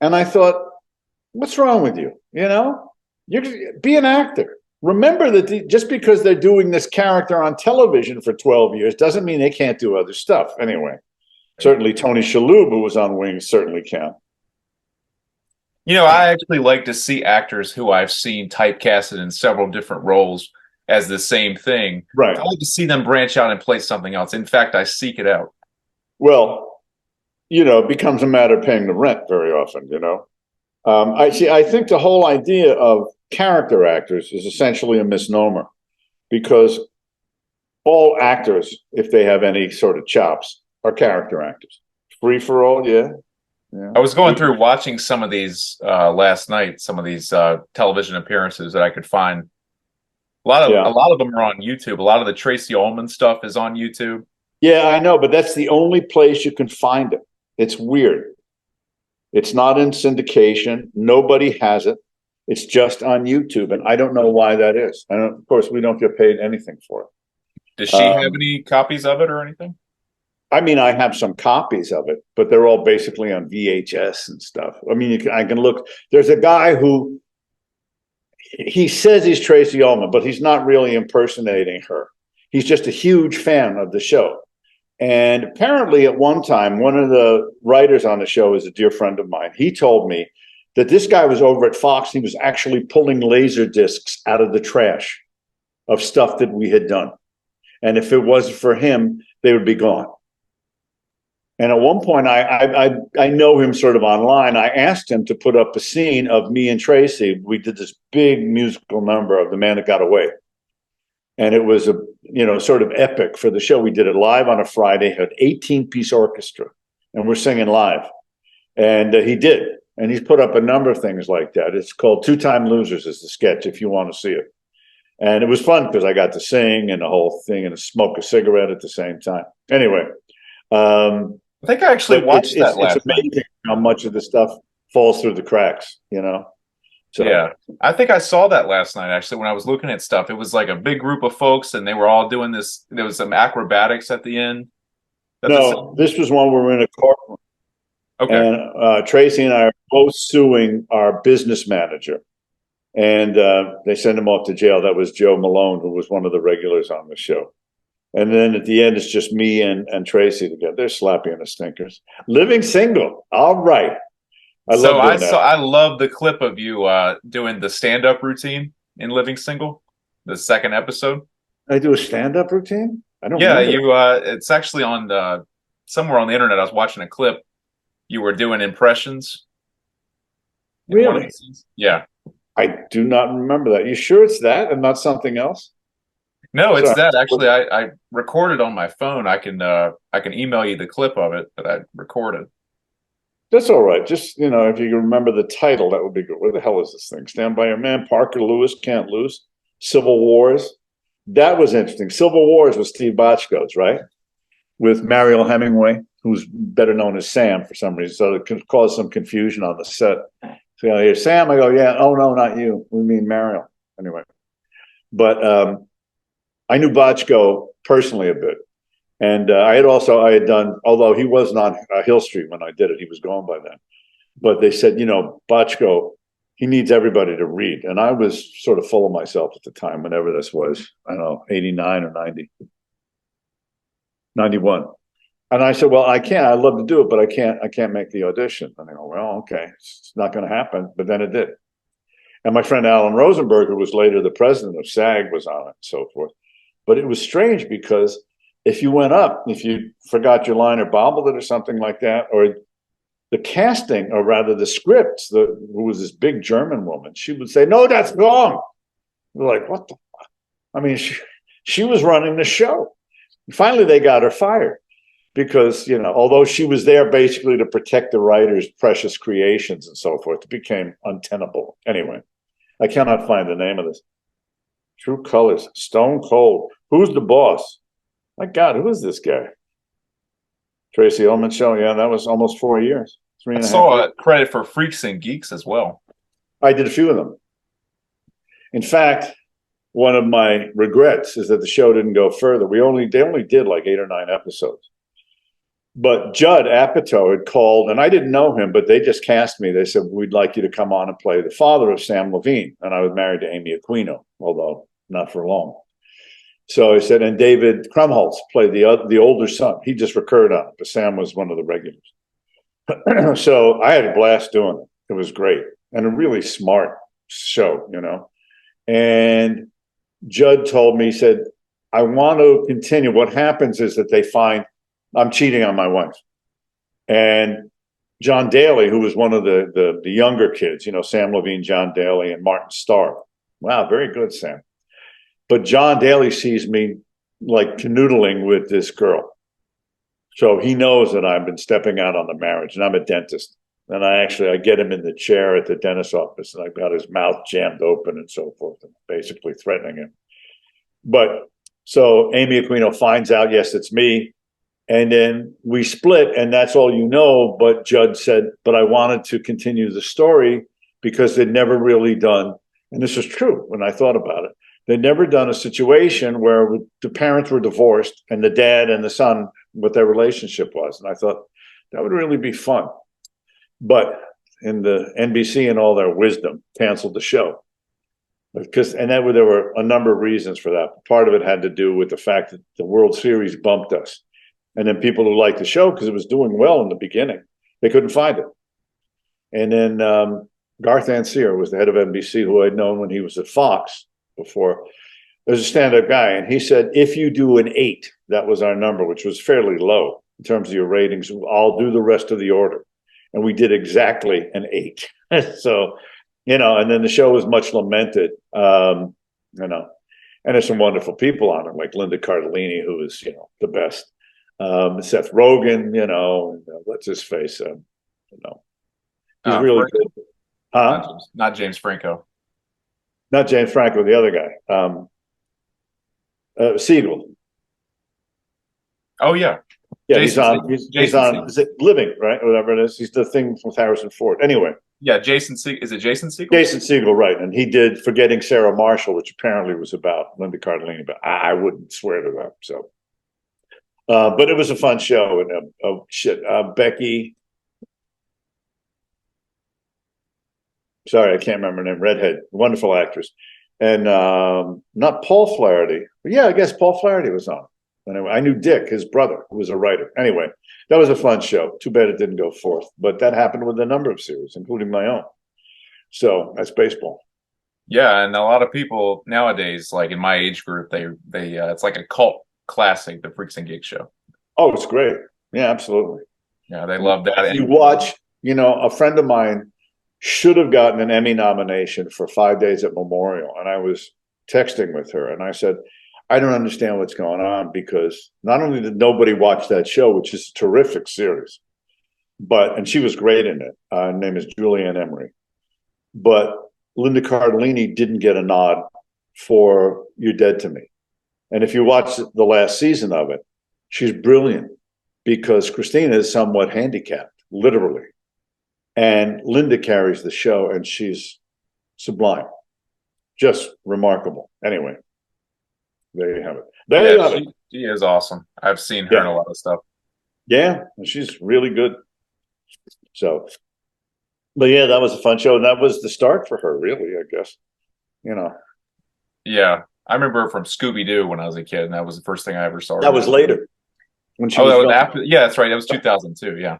And I thought, what's wrong with you? You know, be an actor. Remember that just because they're doing this character on television for 12 years doesn't mean they can't do other stuff. Anyway, certainly Tony Shalhoub, who was on Wings, certainly can. You know, I actually like to see actors who I've seen typecasted in several different roles as the same thing. Right. I like to see them branch out and play something else. In fact, I seek it out. Well, you know, it becomes a matter of paying the rent very often, you know. I think the whole idea of character actors is essentially a misnomer, because all actors, if they have any sort of chops, are character actors. Free for all, yeah. I was going through watching some of these last night, some of these television appearances that I could find. A lot of them are on YouTube. A lot of the Tracy Ullman stuff is on YouTube. Yeah, I know, but that's the only place you can find it. It's weird. It's not in syndication. Nobody has it. It's just on YouTube, and I don't know why that is. And of course, we don't get paid anything for it. Does she have any copies of it or anything? I mean, I have some copies of it, but they're all basically on VHS and stuff. I mean, I can look. There's a guy who he says he's Tracy Ullman, but he's not really impersonating her. He's just a huge fan of the show. And apparently at one time, one of the writers on the show is a dear friend of mine. He told me that this guy was over at Fox. He was actually pulling laser discs out of the trash of stuff that we had done. And if it wasn't for him, they would be gone. And at one point, I know him sort of online. I asked him to put up a scene of me and Tracy. We did this big musical number of The Man That Got Away. And it was sort of epic for the show. We did it live on a Friday, had 18-piece orchestra, and we're singing live. And he did. And he's put up a number of things like that. It's called Two-Time Losers is the sketch, if you want to see it. And it was fun because I got to sing and the whole thing and smoke a cigarette at the same time. Anyway. I think I actually watched that last It's amazing how much of the stuff falls through the cracks, you know? So, yeah, I think I saw that last night, actually, when I was looking at stuff. It was like a big group of folks, and they were all doing this. There was some acrobatics at the end. No, this was one where we're in a courtroom. Okay. And Tracy and I are both suing our business manager. And they sent him off to jail. That was Joe Malone, who was one of the regulars on the show. And then at the end, it's just me and Tracy together. They're slappy and the stinkers. Living single. All right. I love the clip of you doing the stand-up routine in Living Single, the second episode. I do a stand-up routine? I don't. Yeah, it's actually on somewhere on the internet. I was watching a clip. You were doing impressions. Really? Yeah. I do not remember that. You sure it's that and not something else? No, it's that. Actually, I recorded on my phone. I can email you the clip of it that I recorded. That's all right. Just, if you can remember the title, that would be good. Where the hell is this thing? Stand by Your Man, Parker Lewis, Can't Lose, Civil Wars. That was interesting. Civil Wars was Steve Bochco's, right? With Mariel Hemingway, who's better known as Sam for some reason. So it could cause some confusion on the set. So I hear Sam, I go, yeah, oh no, not you. We mean Mariel. Anyway. But I knew Bochco personally a bit. And I had done, although he wasn't on Hill Street when I did it, he was gone by then. But they said, Bochco, he needs everybody to read. And I was sort of full of myself at the time, whenever this was, I don't know, 89 or 90, 91. And I said, well, I can't, I'd love to do it, but I can't make the audition. And they go, well, okay, it's not going to happen. But then it did. And my friend Alan Rosenberg, who was later the president of SAG, was on it and so forth. But it was strange because if you went up, if you forgot your line or bobbled it or something like that, or the casting, or rather the scripts, who was this big German woman, she would say, no, that's wrong. We're like, what the fuck? I mean, she was running the show. And finally, they got her fired because, although she was there basically to protect the writer's precious creations and so forth, it became untenable. Anyway, I cannot find the name of this. True Colors, Stone Cold. Who's the boss? My God, who is this guy? Tracy Ullman show. Yeah, that was almost 4 years. 3.5 years. I saw a credit for Freaks and Geeks as well. I did a few of them. In fact, one of my regrets is that the show didn't go further. They only did like 8 or 9 episodes. But Judd Apatow had called, and I didn't know him, but they just cast me. They said, we'd like you to come on and play the father of Sam Levine. And I was married to Amy Aquino, although not for long. So I said, and David Krumholtz played the older son. He just recurred on it, but Sam was one of the regulars. So I had a blast doing it. It was great. And a really smart show, you know. And Judd told me, he said, I want to continue. What happens is that they find I'm cheating on my wife. And John Daly, who was one of the younger kids, you know, Sam Levine, John Daly, and Martin Starr. Wow, very good, Sam. But John Daly sees me like canoodling with this girl. So he knows that I've been stepping out on the marriage, and I'm a dentist. And I get him in the chair at the dentist's office, and I've got his mouth jammed open and so forth, and basically threatening him. But so Amy Aquino finds out, yes, it's me. And then we split, and that's all you know. But Judd said, but I wanted to continue the story because they'd never really done, and this is true when I thought about it, they'd never done a situation where the parents were divorced and the dad and the son, what their relationship was. And I thought that would really be fun. But in the NBC and all their wisdom canceled the show. There were a number of reasons for that. Part of it had to do with the fact that the World Series bumped us. And then people who liked the show, because it was doing well in the beginning, they couldn't find it. And then Garth Ancier was the head of NBC, who I'd known when he was at Fox before. There's a stand-up guy, and he said, if you do an 8, that was our number, which was fairly low in terms of your ratings, I'll do the rest of the order. And we did exactly an 8. So, you know, and then the show was much lamented, you know, and there's some wonderful people on it, like Linda Cardellini, who is, you know, the best. Seth Rogen, you know, and, what's his face? You know, he's really Franco. good. Huh? Not James Franco. Not James Franco, the other guy. Siegel. Oh yeah. Yeah, Jason he's on is it Living, right? Or whatever it is. He's the thing with Harrison Ford. Anyway. Yeah, Jason Segel. Is it Jason Segel? Jason Segel, right. And he did Forgetting Sarah Marshall, which apparently was about Linda Cardellini, but I wouldn't swear to that. So but it was a fun show. And Becky, sorry, I can't remember her name, redhead, wonderful actress. And not Paul Flaherty, but yeah, I guess Paul Flaherty was on. Anyway, I knew Dick, his brother, who was a writer. Anyway, that was a fun show. Too bad it didn't go forth, but that happened with a number of series, including my own. So that's baseball. Yeah, and a lot of people nowadays, like in my age group, they it's like a cult classic, the Freaks and Geeks show. Oh, it's great. Yeah, absolutely. Yeah, they love that. If you watch, you know, a friend of mine should have gotten an Emmy nomination for 5 Days at Memorial. And I was texting with her and I said, I don't understand what's going on, because not only did nobody watch that show, which is a terrific series, and she was great in it. Her name is Julianne Emery. But Linda Cardellini didn't get a nod for You're Dead to Me. And if you watch the last season of it, she's brilliant because Christina is somewhat handicapped, literally. And Linda carries the show, and she's sublime. Just remarkable. Anyway, there you have it. There you have it. She is awesome. I've seen her in a lot of stuff. Yeah, she's really good. So, but yeah, that was a fun show. And that was the start for her, really, I guess. You know. Yeah. I remember her from Scooby-Doo when I was a kid, and that was the first thing I ever saw her. That was later. When she that was after. Yeah, that's right. That was 2002. Yeah.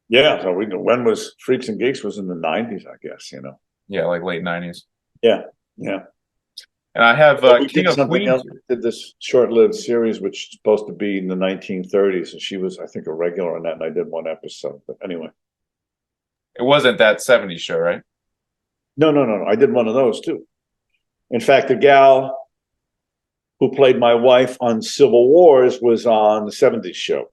Yeah. So when was Freaks and Geeks? Was in the 90s, I guess, you know. Yeah, like late 90s. Yeah. Yeah. And I have King of Queens. Else. We did this short-lived series, which is supposed to be in the 1930s, and she was, I think, a regular on that, and I did one episode. But anyway. It wasn't that 70s show, right? No. I did one of those, too. In fact, the gal who played my wife on Civil Wars was on the 70s show.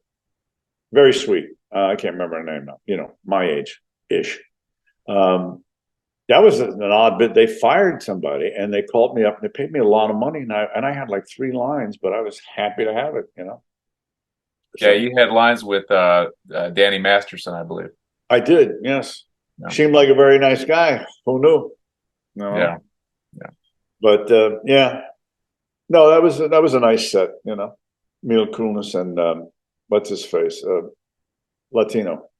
Very sweet. I can't remember her name now. You know, my age-ish. That was an odd bit. They fired somebody, and they called me up, and they paid me a lot of money, and I had like 3 lines, but I was happy to have it, you know. Yeah, you had lines with Danny Masterson, I believe. I did, yes. Yeah. Seemed like a very nice guy. Who knew? No. Yeah. But yeah, no, that was a nice set, Mila Kunis and what's his face, Latino,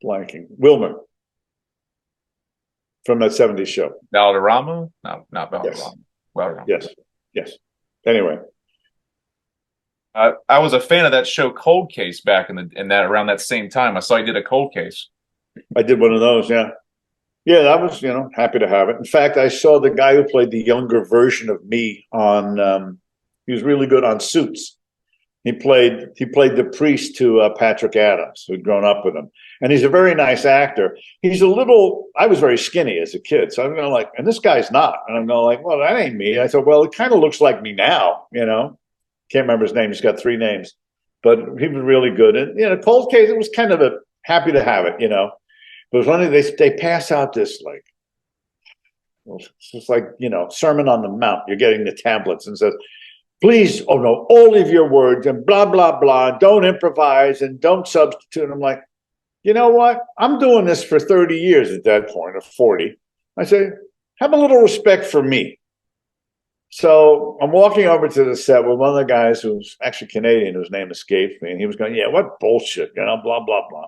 blanking, Wilmer from that '70s show. Valderrama? No, not Yes, Valderrama. Valderrama. yes, yes. Anyway, I was a fan of that show Cold Case back in that around that same time. I saw you did a Cold Case. I did one of those. Yeah, yeah. That was happy to have it. In fact, I saw the guy who played the younger version of me on. He was really good on Suits. He played the priest to Patrick Adams, who'd grown up with him, and he's a very nice actor. He's a little. I was very skinny as a kid, so I'm going like, and this guy's not, and I'm going like, well, that ain't me. I thought, well, it kind of looks like me now, Can't remember his name. He's got 3 names, but he was really good. And Cold Case, it was kind of a happy to have it, But it was funny they pass out this like, well, it's just like Sermon on the Mount. You're getting the tablets and says, please, oh no, all of your words and blah, blah, blah. Don't improvise and don't substitute. And I'm like, you know what? I'm doing this for 30 years at that point, or 40. I say, have a little respect for me. So I'm walking over to the set with one of the guys who's actually Canadian, whose name escapes me. And he was going, yeah, what bullshit, blah, blah, blah.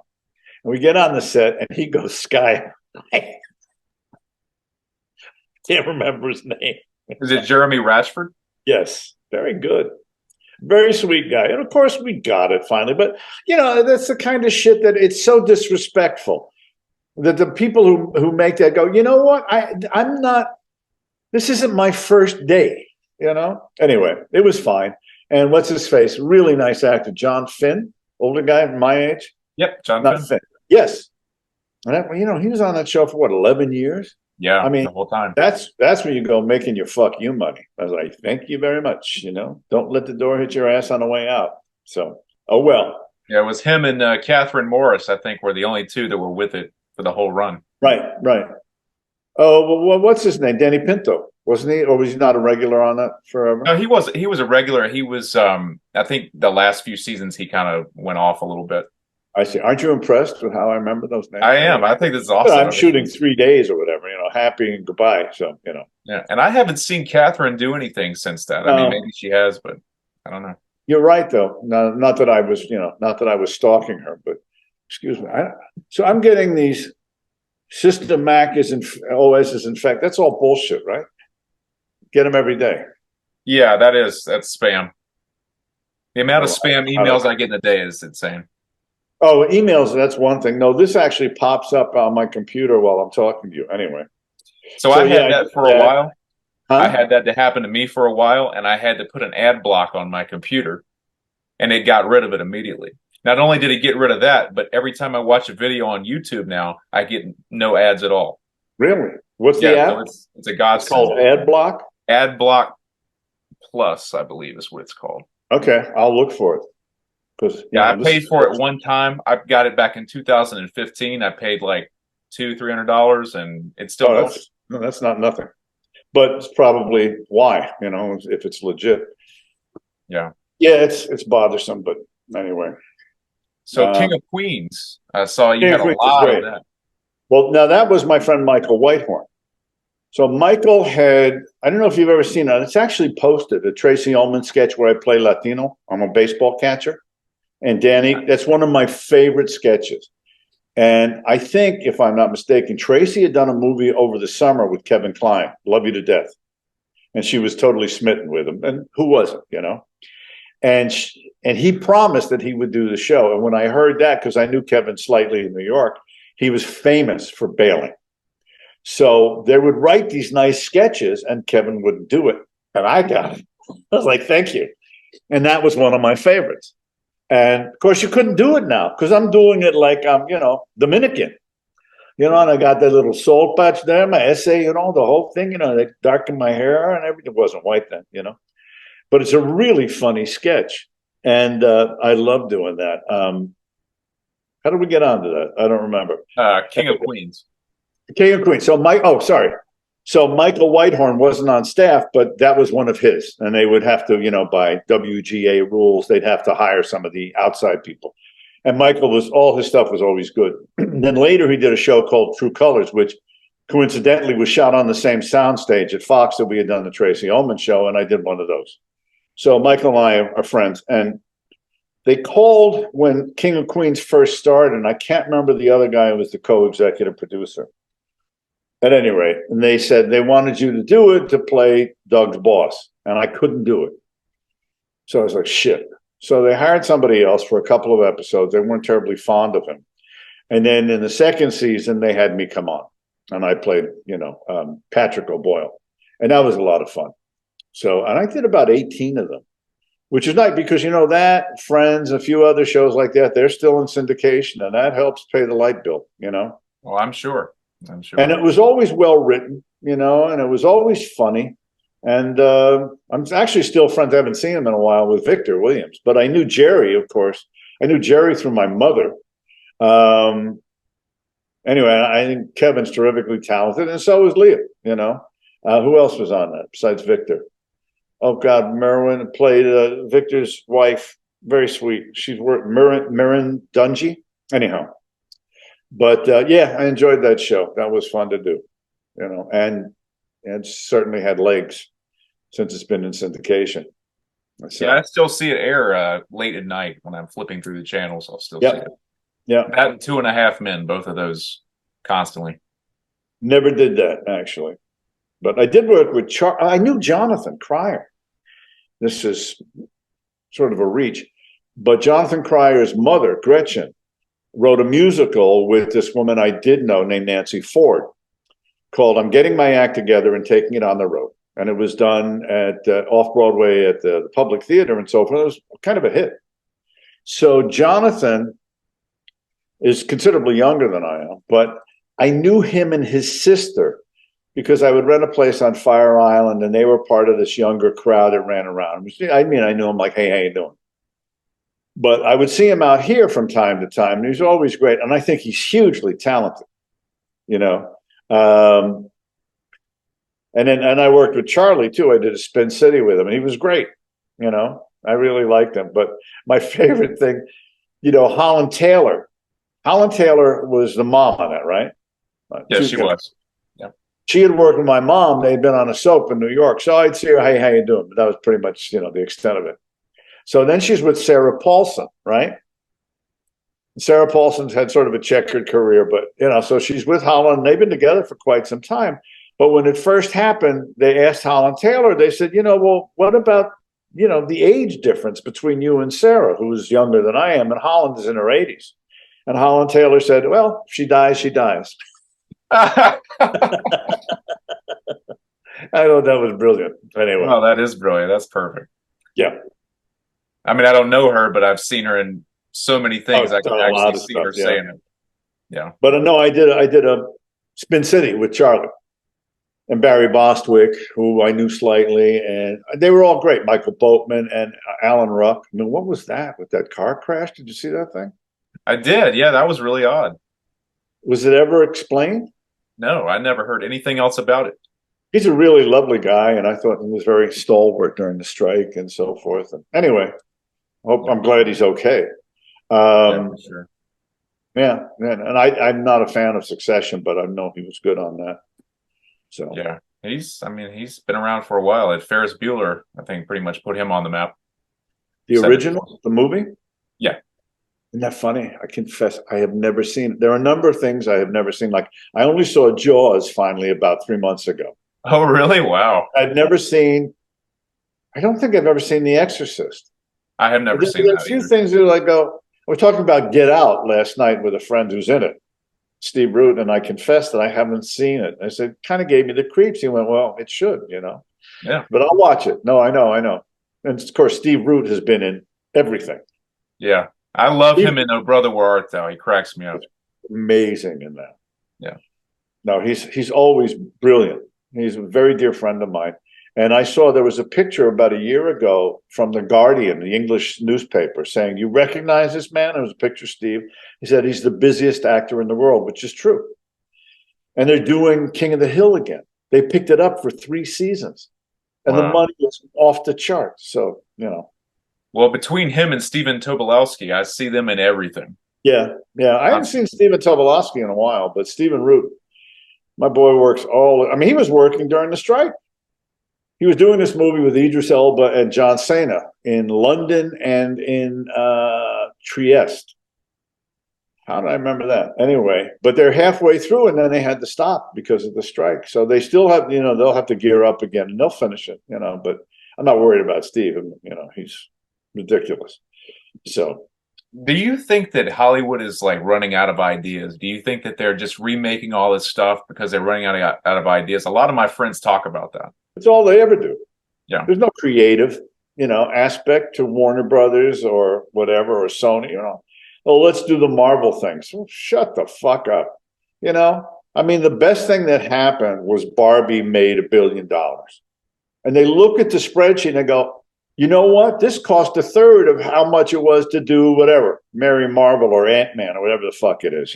And we get on the set and he goes sky high. Can't remember his name. Is it Jeremy Rashford? Yes. Very good. Very sweet guy. And of course we got it finally. But that's the kind of shit that it's so disrespectful that the people who make that go, you know what? I'm not, this isn't my first day, Anyway, it was fine. And what's his face? Really nice actor. John Finn, older guy my age. Yep, John Not Finn. Yes. And he was on that show for what, 11 years? Yeah, I mean, the whole time. That's where you go making your fuck you money. I was like, thank you very much. Don't let the door hit your ass on the way out. So, oh well. Yeah, it was him and Catherine Morris, I think, were the only 2 that were with it for the whole run. Right. Oh, well, what's his name? Danny Pinto, wasn't he? Or was he not a regular on that forever? No, he was. He was a regular. He was. I think the last few seasons he kind of went off a little bit. I see. Aren't you impressed with how I remember those names? I am. I think this is awesome. I'm shooting 3 days or whatever, happy and goodbye. So, Yeah. And I haven't seen Catherine do anything since that. I mean, maybe she has, but I don't know. You're right, though. No, not that I was stalking her, but excuse me. So I'm getting these System Mac is OS is in fact. That's all bullshit, right? Get them every day. Yeah, that's spam. The amount of spam emails I get in a day is insane. Oh, emails, that's one thing. No, this actually pops up on my computer while I'm talking to you anyway. So I had that for a while. Huh? I had that to happen to me for a while, and I had to put an ad block on my computer, and it got rid of it immediately. Not only did it get rid of that, but every time I watch a video on YouTube now, I get no ads at all. Really? What's the app? So it's a godsend. It's called Ad Block? Ad Block Plus, I believe is what it's called. Okay, I'll look for it. I paid for it one time. I got it back in 2015. I paid like $200-300, and it's still. That's not nothing, but it's probably why if it's legit. Yeah, it's bothersome, but anyway. So King of Queens, I saw you had a lot of that. Well, now that was my friend Michael Whitehorn. So Michael had, I don't know if you've ever seen it. It's actually posted, a Tracy Ullman sketch where I play Latino. I'm a baseball catcher. And Danny, that's one of my favorite sketches. And I think, if I'm not mistaken, Tracy had done a movie over the summer with Kevin Kline, Love You to Death. And she was totally smitten with him. And who wasn't, And he promised that he would do the show. And when I heard that, because I knew Kevin slightly in New York, he was famous for bailing. So they would write these nice sketches and Kevin wouldn't do it. And I got it. I was like, thank you. And that was one of my favorites. And of course, you couldn't do it now because I'm doing it like I'm, Dominican. And I got that little salt patch there, my essay, the whole thing, they darkened my hair and everything. It wasn't white then, But it's a really funny sketch. And I love doing that. How did we get onto that? I don't remember. King of Queens. King of Queens. So So Michael Whitehorn wasn't on staff, but that was one of his. And they would have to, by WGA rules, they'd have to hire some of the outside people. And Michael all his stuff was always good. And then later he did a show called True Colors, which coincidentally was shot on the same soundstage at Fox that we had done the Tracy Ullman show, and I did one of those. So Michael and I are friends, and they called when King of Queens first started, and I can't remember the other guy who was the co-executive producer. At any rate, and they said they wanted you to do it to play Doug's boss, and I couldn't do it. So I was like, shit. So they hired somebody else for a couple of episodes. They weren't terribly fond of him. And then in the second season, they had me come on, and I played, Patrick O'Boyle, and that was a lot of fun. So, and I did about 18 of them, which is nice because, that, Friends, a few other shows like that, they're still in syndication, and that helps pay the light bill, Well, I'm sure. And it was always well written, and it was always funny. And I'm actually still friends. I haven't seen him in a while with Victor Williams, but I knew Jerry, of course. I knew Jerry through my mother. Anyway, I think Kevin's terrifically talented, and so is Leah. Who else was on that besides Victor? Oh God, Merwin played Victor's wife. Very sweet. She's worked Mirren Dungy. Anyhow. But yeah, I enjoyed that show. That was fun to do, and it certainly had legs since it's been in syndication. So, yeah, I still see it air late at night when I'm flipping through the channels. I'll still see it. Yeah, that and 2.5 Men, both of those constantly. Never did that actually, but I did work with I knew Jonathan Cryer. This is sort of a reach, but Jonathan Cryer's mother, Gretchen, wrote a musical with this woman I did know named Nancy Ford called I'm Getting My Act Together and Taking It on the Road. And it was done at off-Broadway at the Public Theater and so forth. It was kind of a hit. So Jonathan is considerably younger than I am, but I knew him and his sister because I would rent a place on Fire Island and they were part of this younger crowd that ran around. I knew him like, hey, how you doing? But I would see him out here from time to time, and he's always great. And I think he's hugely talented, And I worked with Charlie too. I did a Spin City with him, and he was great. I really liked him. But my favorite thing, Holland Taylor. Holland Taylor was the mom on that, right? Yes, she was. Yeah. She had worked with my mom. They'd been on a soap in New York, so I'd see her. Hey, how you doing? But that was pretty much, the extent of it. So then she's with Sarah Paulson, right? Sarah Paulson's had sort of a checkered career, but, so she's with Holland. They've been together for quite some time. But when it first happened, they asked Holland Taylor, they said, well, what about, the age difference between you and Sarah, who is younger than I am, and Holland is in her 80s. And Holland Taylor said, well, if she dies, she dies. I thought that was brilliant. Anyway. Oh, that is brilliant. That's perfect. Yeah. I mean, I don't know her, but I've seen her in so many things. I can actually see her saying it. Yeah. But no, I did a Spin City with Charlie and Barry Bostwick, who I knew slightly, and they were all great. Michael Boatman and Alan Ruck. I mean, what was that with that car crash? Did you see that thing? I did. Yeah, that was really odd. Was it ever explained? No, I never heard anything else about it. He's a really lovely guy, and I thought he was very stalwart during the strike and so forth. And anyway, I'm glad he's okay. Yeah, for sure. Yeah, and I'm not a fan of Succession, but I know he was good on that. So yeah, he's been around for a while. At Ferris Bueller, I think, pretty much put him on the map. The original, the movie? Yeah. Isn't that funny? I confess, I have never seen it. There are a number of things I have never seen. Like, I only saw Jaws finally about 3 months ago. Oh, really? Wow. I don't think I've ever seen The Exorcist. I have never seen that. There's a few things that I go, we're talking about Get Out last night with a friend who's in it, Steve Root, and I confessed that I haven't seen it. I said, kind of gave me the creeps. He went, well, it should, Yeah. But I'll watch it. No, I know. And of course, Steve Root has been in everything. Yeah. I love him in Oh Brother Where Art Thou. He cracks me up. Amazing in that. Yeah. No, he's always brilliant. He's a very dear friend of mine. And I saw there was a picture about a year ago from The Guardian, the English newspaper, saying, you recognize this man? There was a picture of Steve. He said he's the busiest actor in the world, which is true. And they're doing King of the Hill again. They picked it up for 3 seasons. And the money is off the charts. So, Well, between him and Stephen Tobolowsky, I see them in everything. Yeah. I haven't seen Stephen Tobolowsky in a while, but Stephen Root, My boy works I mean, he was working during the strike. He was doing this movie with Idris Elba and John Cena in London and in Trieste. How did I remember that? Anyway, but they're halfway through and then they had to stop because of the strike. So they still have, they'll have to gear up again and they'll finish it, but I'm not worried about Steve. He's ridiculous. So do you think that Hollywood is like running out of ideas? Do you think that they're just remaking all this stuff because they're running out of ideas? A lot of my friends talk about that. it's all they ever do. Yeah. There's no creative, aspect to Warner Brothers or whatever, or Sony, Oh, let's do the Marvel things. Well, shut the fuck up. I mean, the best thing that happened was Barbie made $1 billion. And they look at the spreadsheet and they go, you know what? This cost a third of how much it was to do whatever, Mary Marvel or Ant-Man or whatever the fuck it is,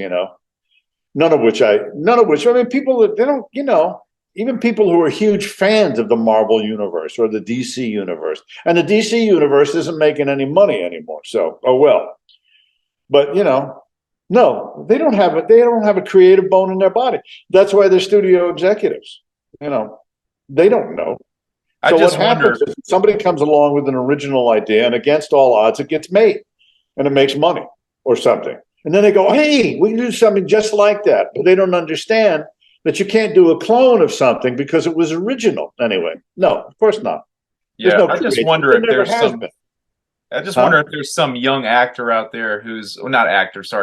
None of which, I mean, people that they don't, even people who are huge fans of the Marvel universe or the DC universe. And the DC universe isn't making any money anymore. So, oh well. But no, they don't have it. They don't have a creative bone in their body. That's why they're studio executives. They don't know. So what happens is somebody comes along with an original idea, and against all odds, it gets made, and it makes money or something. And then they go, "Hey, we can do something just like that." But they don't understand that you can't do a clone of something because it was original anyway. No, of course not. Yeah, I just wonder if there's some. I just wonder if there's some young actor out there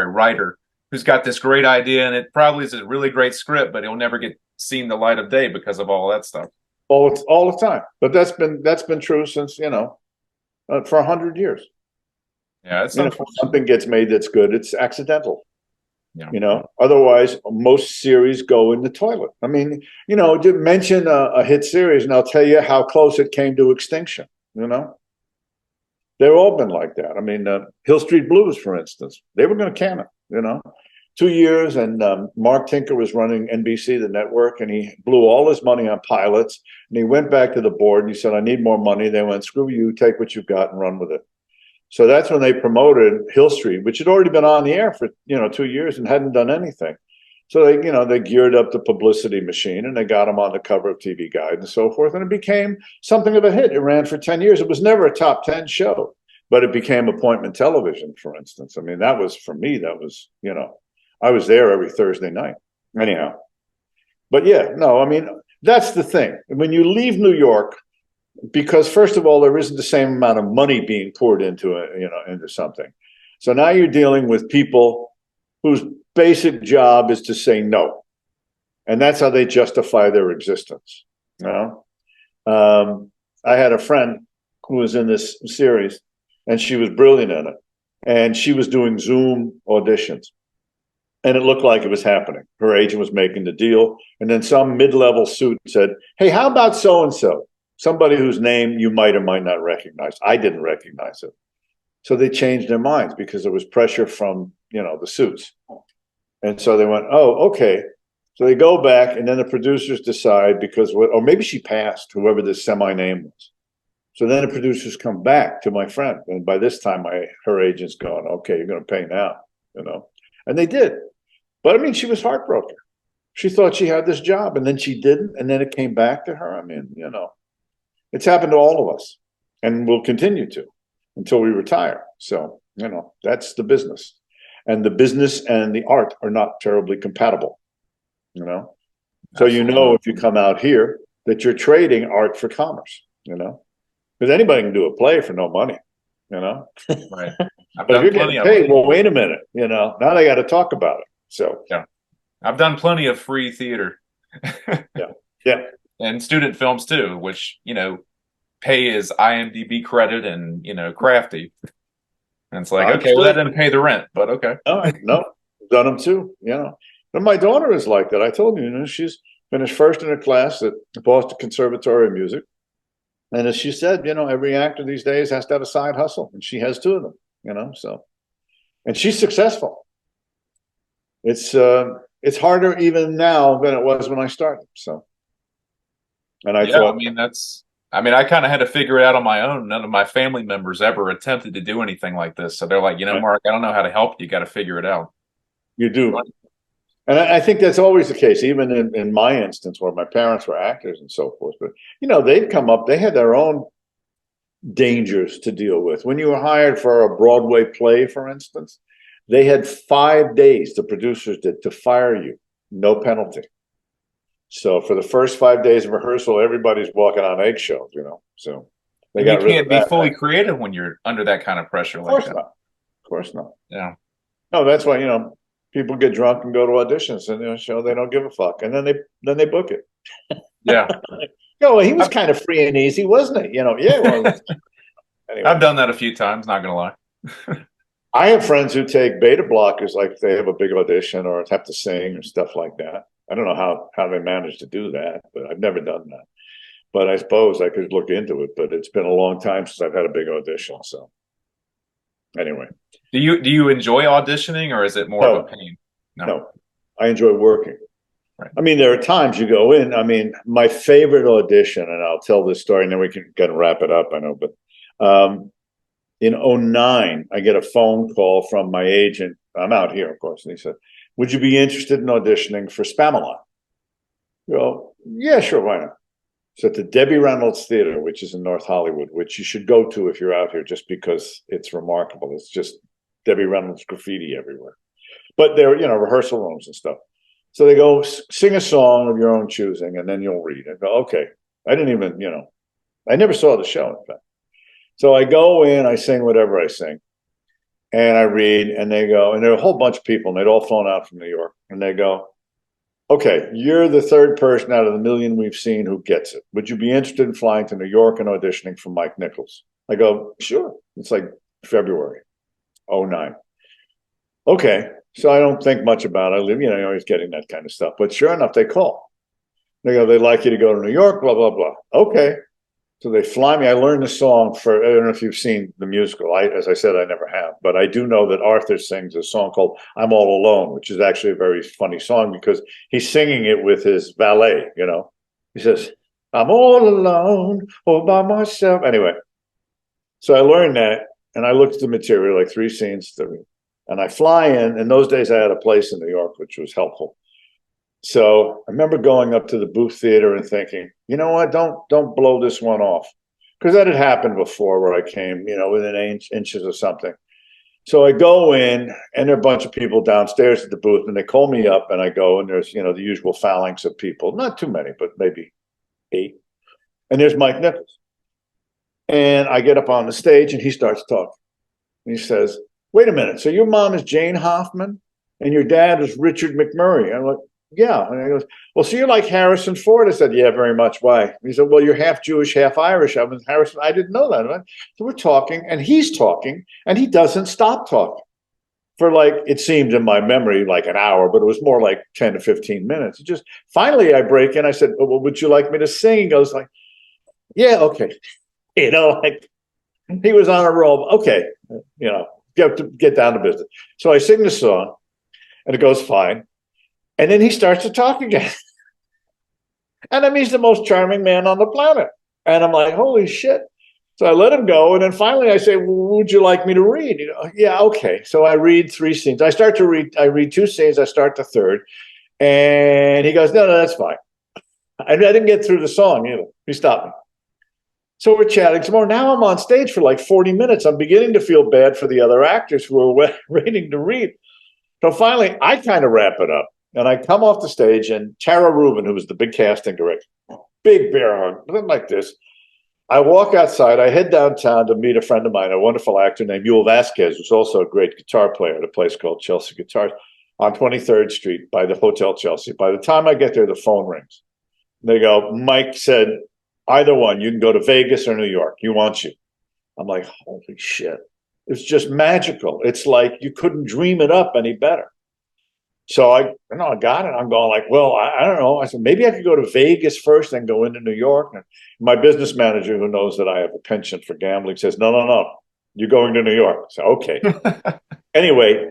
writer, who's got this great idea, and it probably is a really great script, but he'll never get seen the light of day because of all that stuff. All the time. But that's been true since, for 100 years. Yeah, it's if something gets made that's good, it's accidental. Yeah. Otherwise, most series go in the toilet. I mean, mention a hit series, and I'll tell you how close it came to extinction. They've all been like that. I mean, Hill Street Blues, for instance, they were going to can it, 2 years, and Mark Tinker was running NBC, the network, and he blew all his money on pilots, and he went back to the board and he said, I need more money. They went, screw you, take what you've got and run with it. So that's when they promoted Hill Street, which had already been on the air for, 2 years and hadn't done anything. So they geared up the publicity machine and they got him on the cover of TV Guide and so forth. And it became something of a hit. It ran for 10 years. It was never a top 10 show, but it became appointment television, for instance. I mean, that was, for me, I was there every Thursday night. Anyhow. But yeah, no, I mean, that's the thing. When you leave New York, because first of all, there isn't the same amount of money being poured into it, into something. So now you're dealing with people whose basic job is to say no. And that's how they justify their existence. I had a friend who was in this series, and she was brilliant in it. And she was doing Zoom auditions. And it looked like it was happening. Her agent was making the deal. And then some mid-level suit said, hey, how about so-and-so? Somebody whose name you might or might not recognize. I didn't recognize it. So they changed their minds because there was pressure from, the suits. And so they went, oh, okay. So they go back, and then the producers decide or maybe she passed, whoever this semi-name was. So then the producers come back to my friend. And by this time, her agent's going, okay, you're going to pay now, And they did. But I mean, she was heartbroken. She thought she had this job, and then she didn't. And then it came back to her. I mean, it's happened to all of us, and will continue to until we retire. So, that's the business. And the business and the art are not terribly compatible, So, if you come out here, that you're trading art for commerce, Because anybody can do a play for no money, Right. But if you're getting paid, well, wait a minute, now they got to talk about it. So, yeah, I've done plenty of free theater. Yeah. And student films too, which, pay is IMDb credit and, crafty. And it's like, okay, well, that didn't pay the rent, but okay. No, done them too, But my daughter is like that. I told you, she's finished first in her class at the Boston Conservatory of Music. And as she said, every actor these days has to have a side hustle, and she has 2 of them, so. And she's successful. It's harder even now than it was when I started, so. And I thought, I kind of had to figure it out on my own. None of my family members ever attempted to do anything like this. So they're like, Mark, I don't know how to help you. You got to figure it out. You do. And I think that's always the case, even in my instance where my parents were actors and so forth. But, they'd come up, they had their own dangers to deal with. When you were hired for a Broadway play, for instance, they had 5 days, the producers did, to fire you, no penalty. So for the first 5 days of rehearsal, everybody's walking on eggshells, So they And you got rid of can't be that. fully creative when you're under that kind of pressure Of like course that. not. Of course not. Yeah. No, that's why, people get drunk and go to auditions and show they don't give a fuck. And then they book it. Yeah. Well, he was kind of free and easy, wasn't he? Yeah, well, anyway. I've done that a few times, not gonna lie. I have friends who take beta blockers, like if they have a big audition or have to sing or stuff like that. I don't know how they manage to do that, but I've never done that. But I suppose I could look into it, but it's been a long time since I've had a big audition. So anyway. Do you enjoy auditioning, or is it more of a pain? No, I enjoy working. Right. I mean, there are times you go in. I mean, my favorite audition, and I'll tell this story, and then we can kind of wrap it up. I know, but in '09, I get a phone call from my agent. I'm out here, of course, and he said, "Would you be interested in auditioning for Spamalot?" Well, yeah, sure, why not? So at the Debbie Reynolds Theater, which is in North Hollywood, which you should go to if you're out here, just because it's remarkable. It's just Debbie Reynolds graffiti everywhere. But there are, rehearsal rooms and stuff. So they go, sing a song of your own choosing, and then you'll read. I go, okay. I didn't even, I never saw the show, in fact. So I go in, I sing whatever I sing, and I read, and they go, and there are a whole bunch of people, and they'd all flown out from New York, and they go, okay, you're the third person out of the million we've seen who gets it. Would you be interested in flying to New York and auditioning for Mike Nichols? I go, sure. It's like February, '09. Okay. So I don't think much about it. I live, you're always getting that kind of stuff. But sure enough, they call. They go, they'd like you to go to New York, blah, blah, blah. Okay. So they fly me. I learned the song for, I don't know if you've seen the musical. As I said, I never have. But I do know that Arthur sings a song called I'm All Alone, which is actually a very funny song because he's singing it with his valet, He says, I'm all alone, all by myself. Anyway, so I learned that, and I looked at the material, like 3 scenes, and I fly in. In those days, I had a place in New York, which was helpful. So I remember going up to the Booth Theater and thinking, you know what, don't blow this one off. Because that had happened before where I came, within inches of something. So I go in, and there are a bunch of people downstairs at the booth, and they call me up, and I go, and there's, the usual phalanx of people. Not too many, but maybe 8. And there's Mike Nichols. And I get up on the stage, and he starts talking. And he says, wait a minute, so your mom is Jane Hoffman and your dad is Richard McMurray? I'm like, yeah. And he goes, well, so you're like Harrison Ford. I said, yeah, very much. Why? And he said, well, you're half Jewish, half Irish. I was Harrison. I didn't know that. So we're talking, and he's talking, and he doesn't stop talking for, like, it seemed in my memory like an hour, but it was more like 10 to 15 minutes. Just finally I break in. I said, well, would you like me to sing? He goes like, yeah, okay. Like he was on a roll. Okay. Get down to business. So I sing the song, and it goes fine. And then he starts to talk again. And I mean, he's the most charming man on the planet. And I'm like, holy shit. So I let him go. And then finally I say, well, would you like me to read? Yeah, okay. So I read 3 scenes. I read 2 scenes. I start the third. And he goes, no, that's fine. I didn't get through the song either. He stopped me. So we're chatting some more. Now I'm on stage for like 40 minutes. I'm beginning to feel bad for the other actors who are waiting to read. So finally, I kind of wrap it up. And I come off the stage, and Tara Rubin, who was the big casting director, big bear hug, nothing like this. I walk outside. I head downtown to meet a friend of mine, a wonderful actor named Yul Vasquez, who's also a great guitar player at a place called Chelsea Guitars on 23rd Street by the Hotel Chelsea. By the time I get there, the phone rings. They go, Mike said, either one, you can go to Vegas or New York. He wants you. I'm like, holy shit. It's just magical. It's like you couldn't dream it up any better. So I got it. I'm going like, well, I don't know. I said, maybe I could go to Vegas first, then go into New York. And my business manager, who knows that I have a penchant for gambling, says, no, you're going to New York. So, okay. Anyway,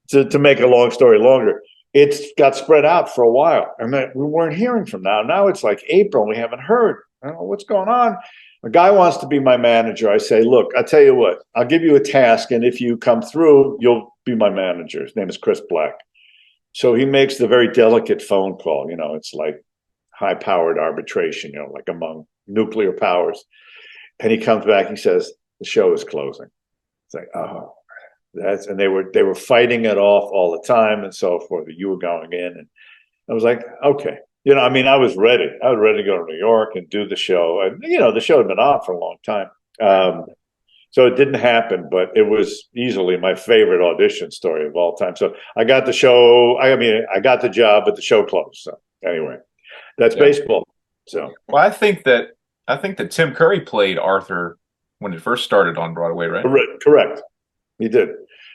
to make a long story longer, it's got spread out for a while. And we weren't hearing from now. Now it's like April, and we haven't heard. I don't know what's going on. A guy wants to be my manager. I say, look, I'll tell you what, I'll give you a task. And if you come through, you'll be my manager. His name is Chris Black. So he makes the very delicate phone call. It's like high-powered arbitration, like among nuclear powers. And he comes back, he says, the show is closing. It's like, oh, and they were fighting it off all the time and so forth. You were going in, and I was like, okay. I was ready. I was ready to go to New York and do the show. And, the show had been on for a long time. So it didn't happen, but it was easily my favorite audition story of all time. So I got the show. I got the job, but the show closed. So anyway, that's baseball. So, well, I think that Tim Curry played Arthur when it first started on Broadway, right? Correct. He did.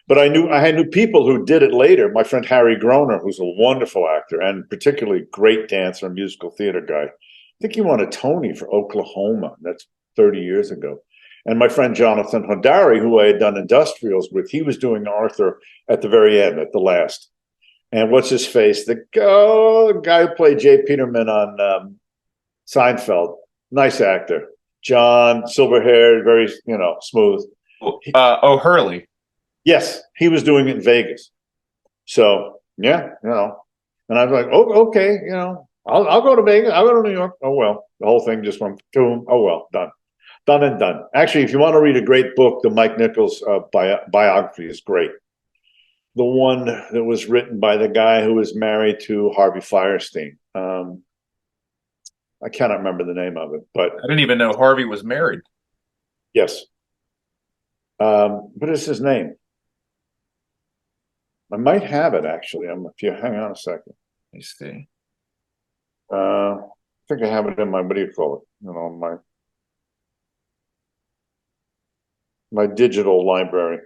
But I knew people who did it later. My friend Harry Groner, who's a wonderful actor and particularly great dancer and musical theater guy. I think he won a Tony for Oklahoma. That's 30 years ago. And my friend Jonathan Hodari, who I had done Industrials with, he was doing Arthur at the very end, at the last. And what's his face? The guy who played Jay Peterman on Seinfeld. Nice actor. John, silver-haired, very, smooth. Hurley. Yes, he was doing it in Vegas. So, yeah, and I was like, oh, okay, I'll go to Vegas. I'll go to New York. Oh, well, the whole thing just went to him. Oh, well, done. Done and done. Actually, if you want to read a great book, the Mike Nichols biography is great. The one that was written by the guy who was married to Harvey Fierstein. I cannot remember the name of it, but I didn't even know Harvey was married. Yes. What is his name? I might have it actually. If you hang on a second. Let me see. I think I have it in my, what do you call it? My digital library.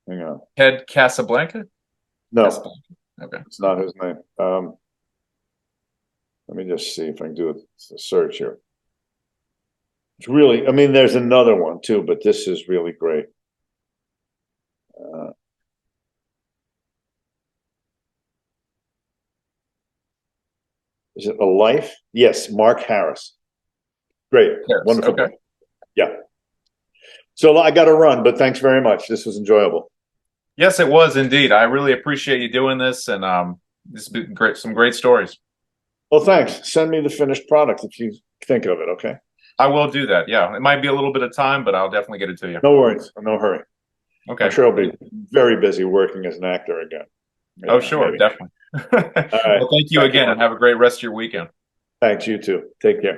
Hang on. Ted Casablanca? No, Casablanca. Okay. it's not his name. Let me just see if I can do a search here. It's really, there's another one too, but this is really great. Is it A Life? Yes, Mark Harris. Great. Harris, Wonderful. okay. Yeah. So I got to run, but thanks very much. This was enjoyable. Yes, it was indeed. I really appreciate you doing this, and this has been great. Some great stories. Well, thanks. Send me the finished product if you think of it, okay? I will do that. Yeah, it might be a little bit of time, but I'll definitely get it to you. No worries. No hurry. Okay. I'm sure I'll be very busy working as an actor again. Oh, sure. Maybe. Definitely. All right. Well, thank you again, and have a great rest of your weekend. Thanks. You too. Take care.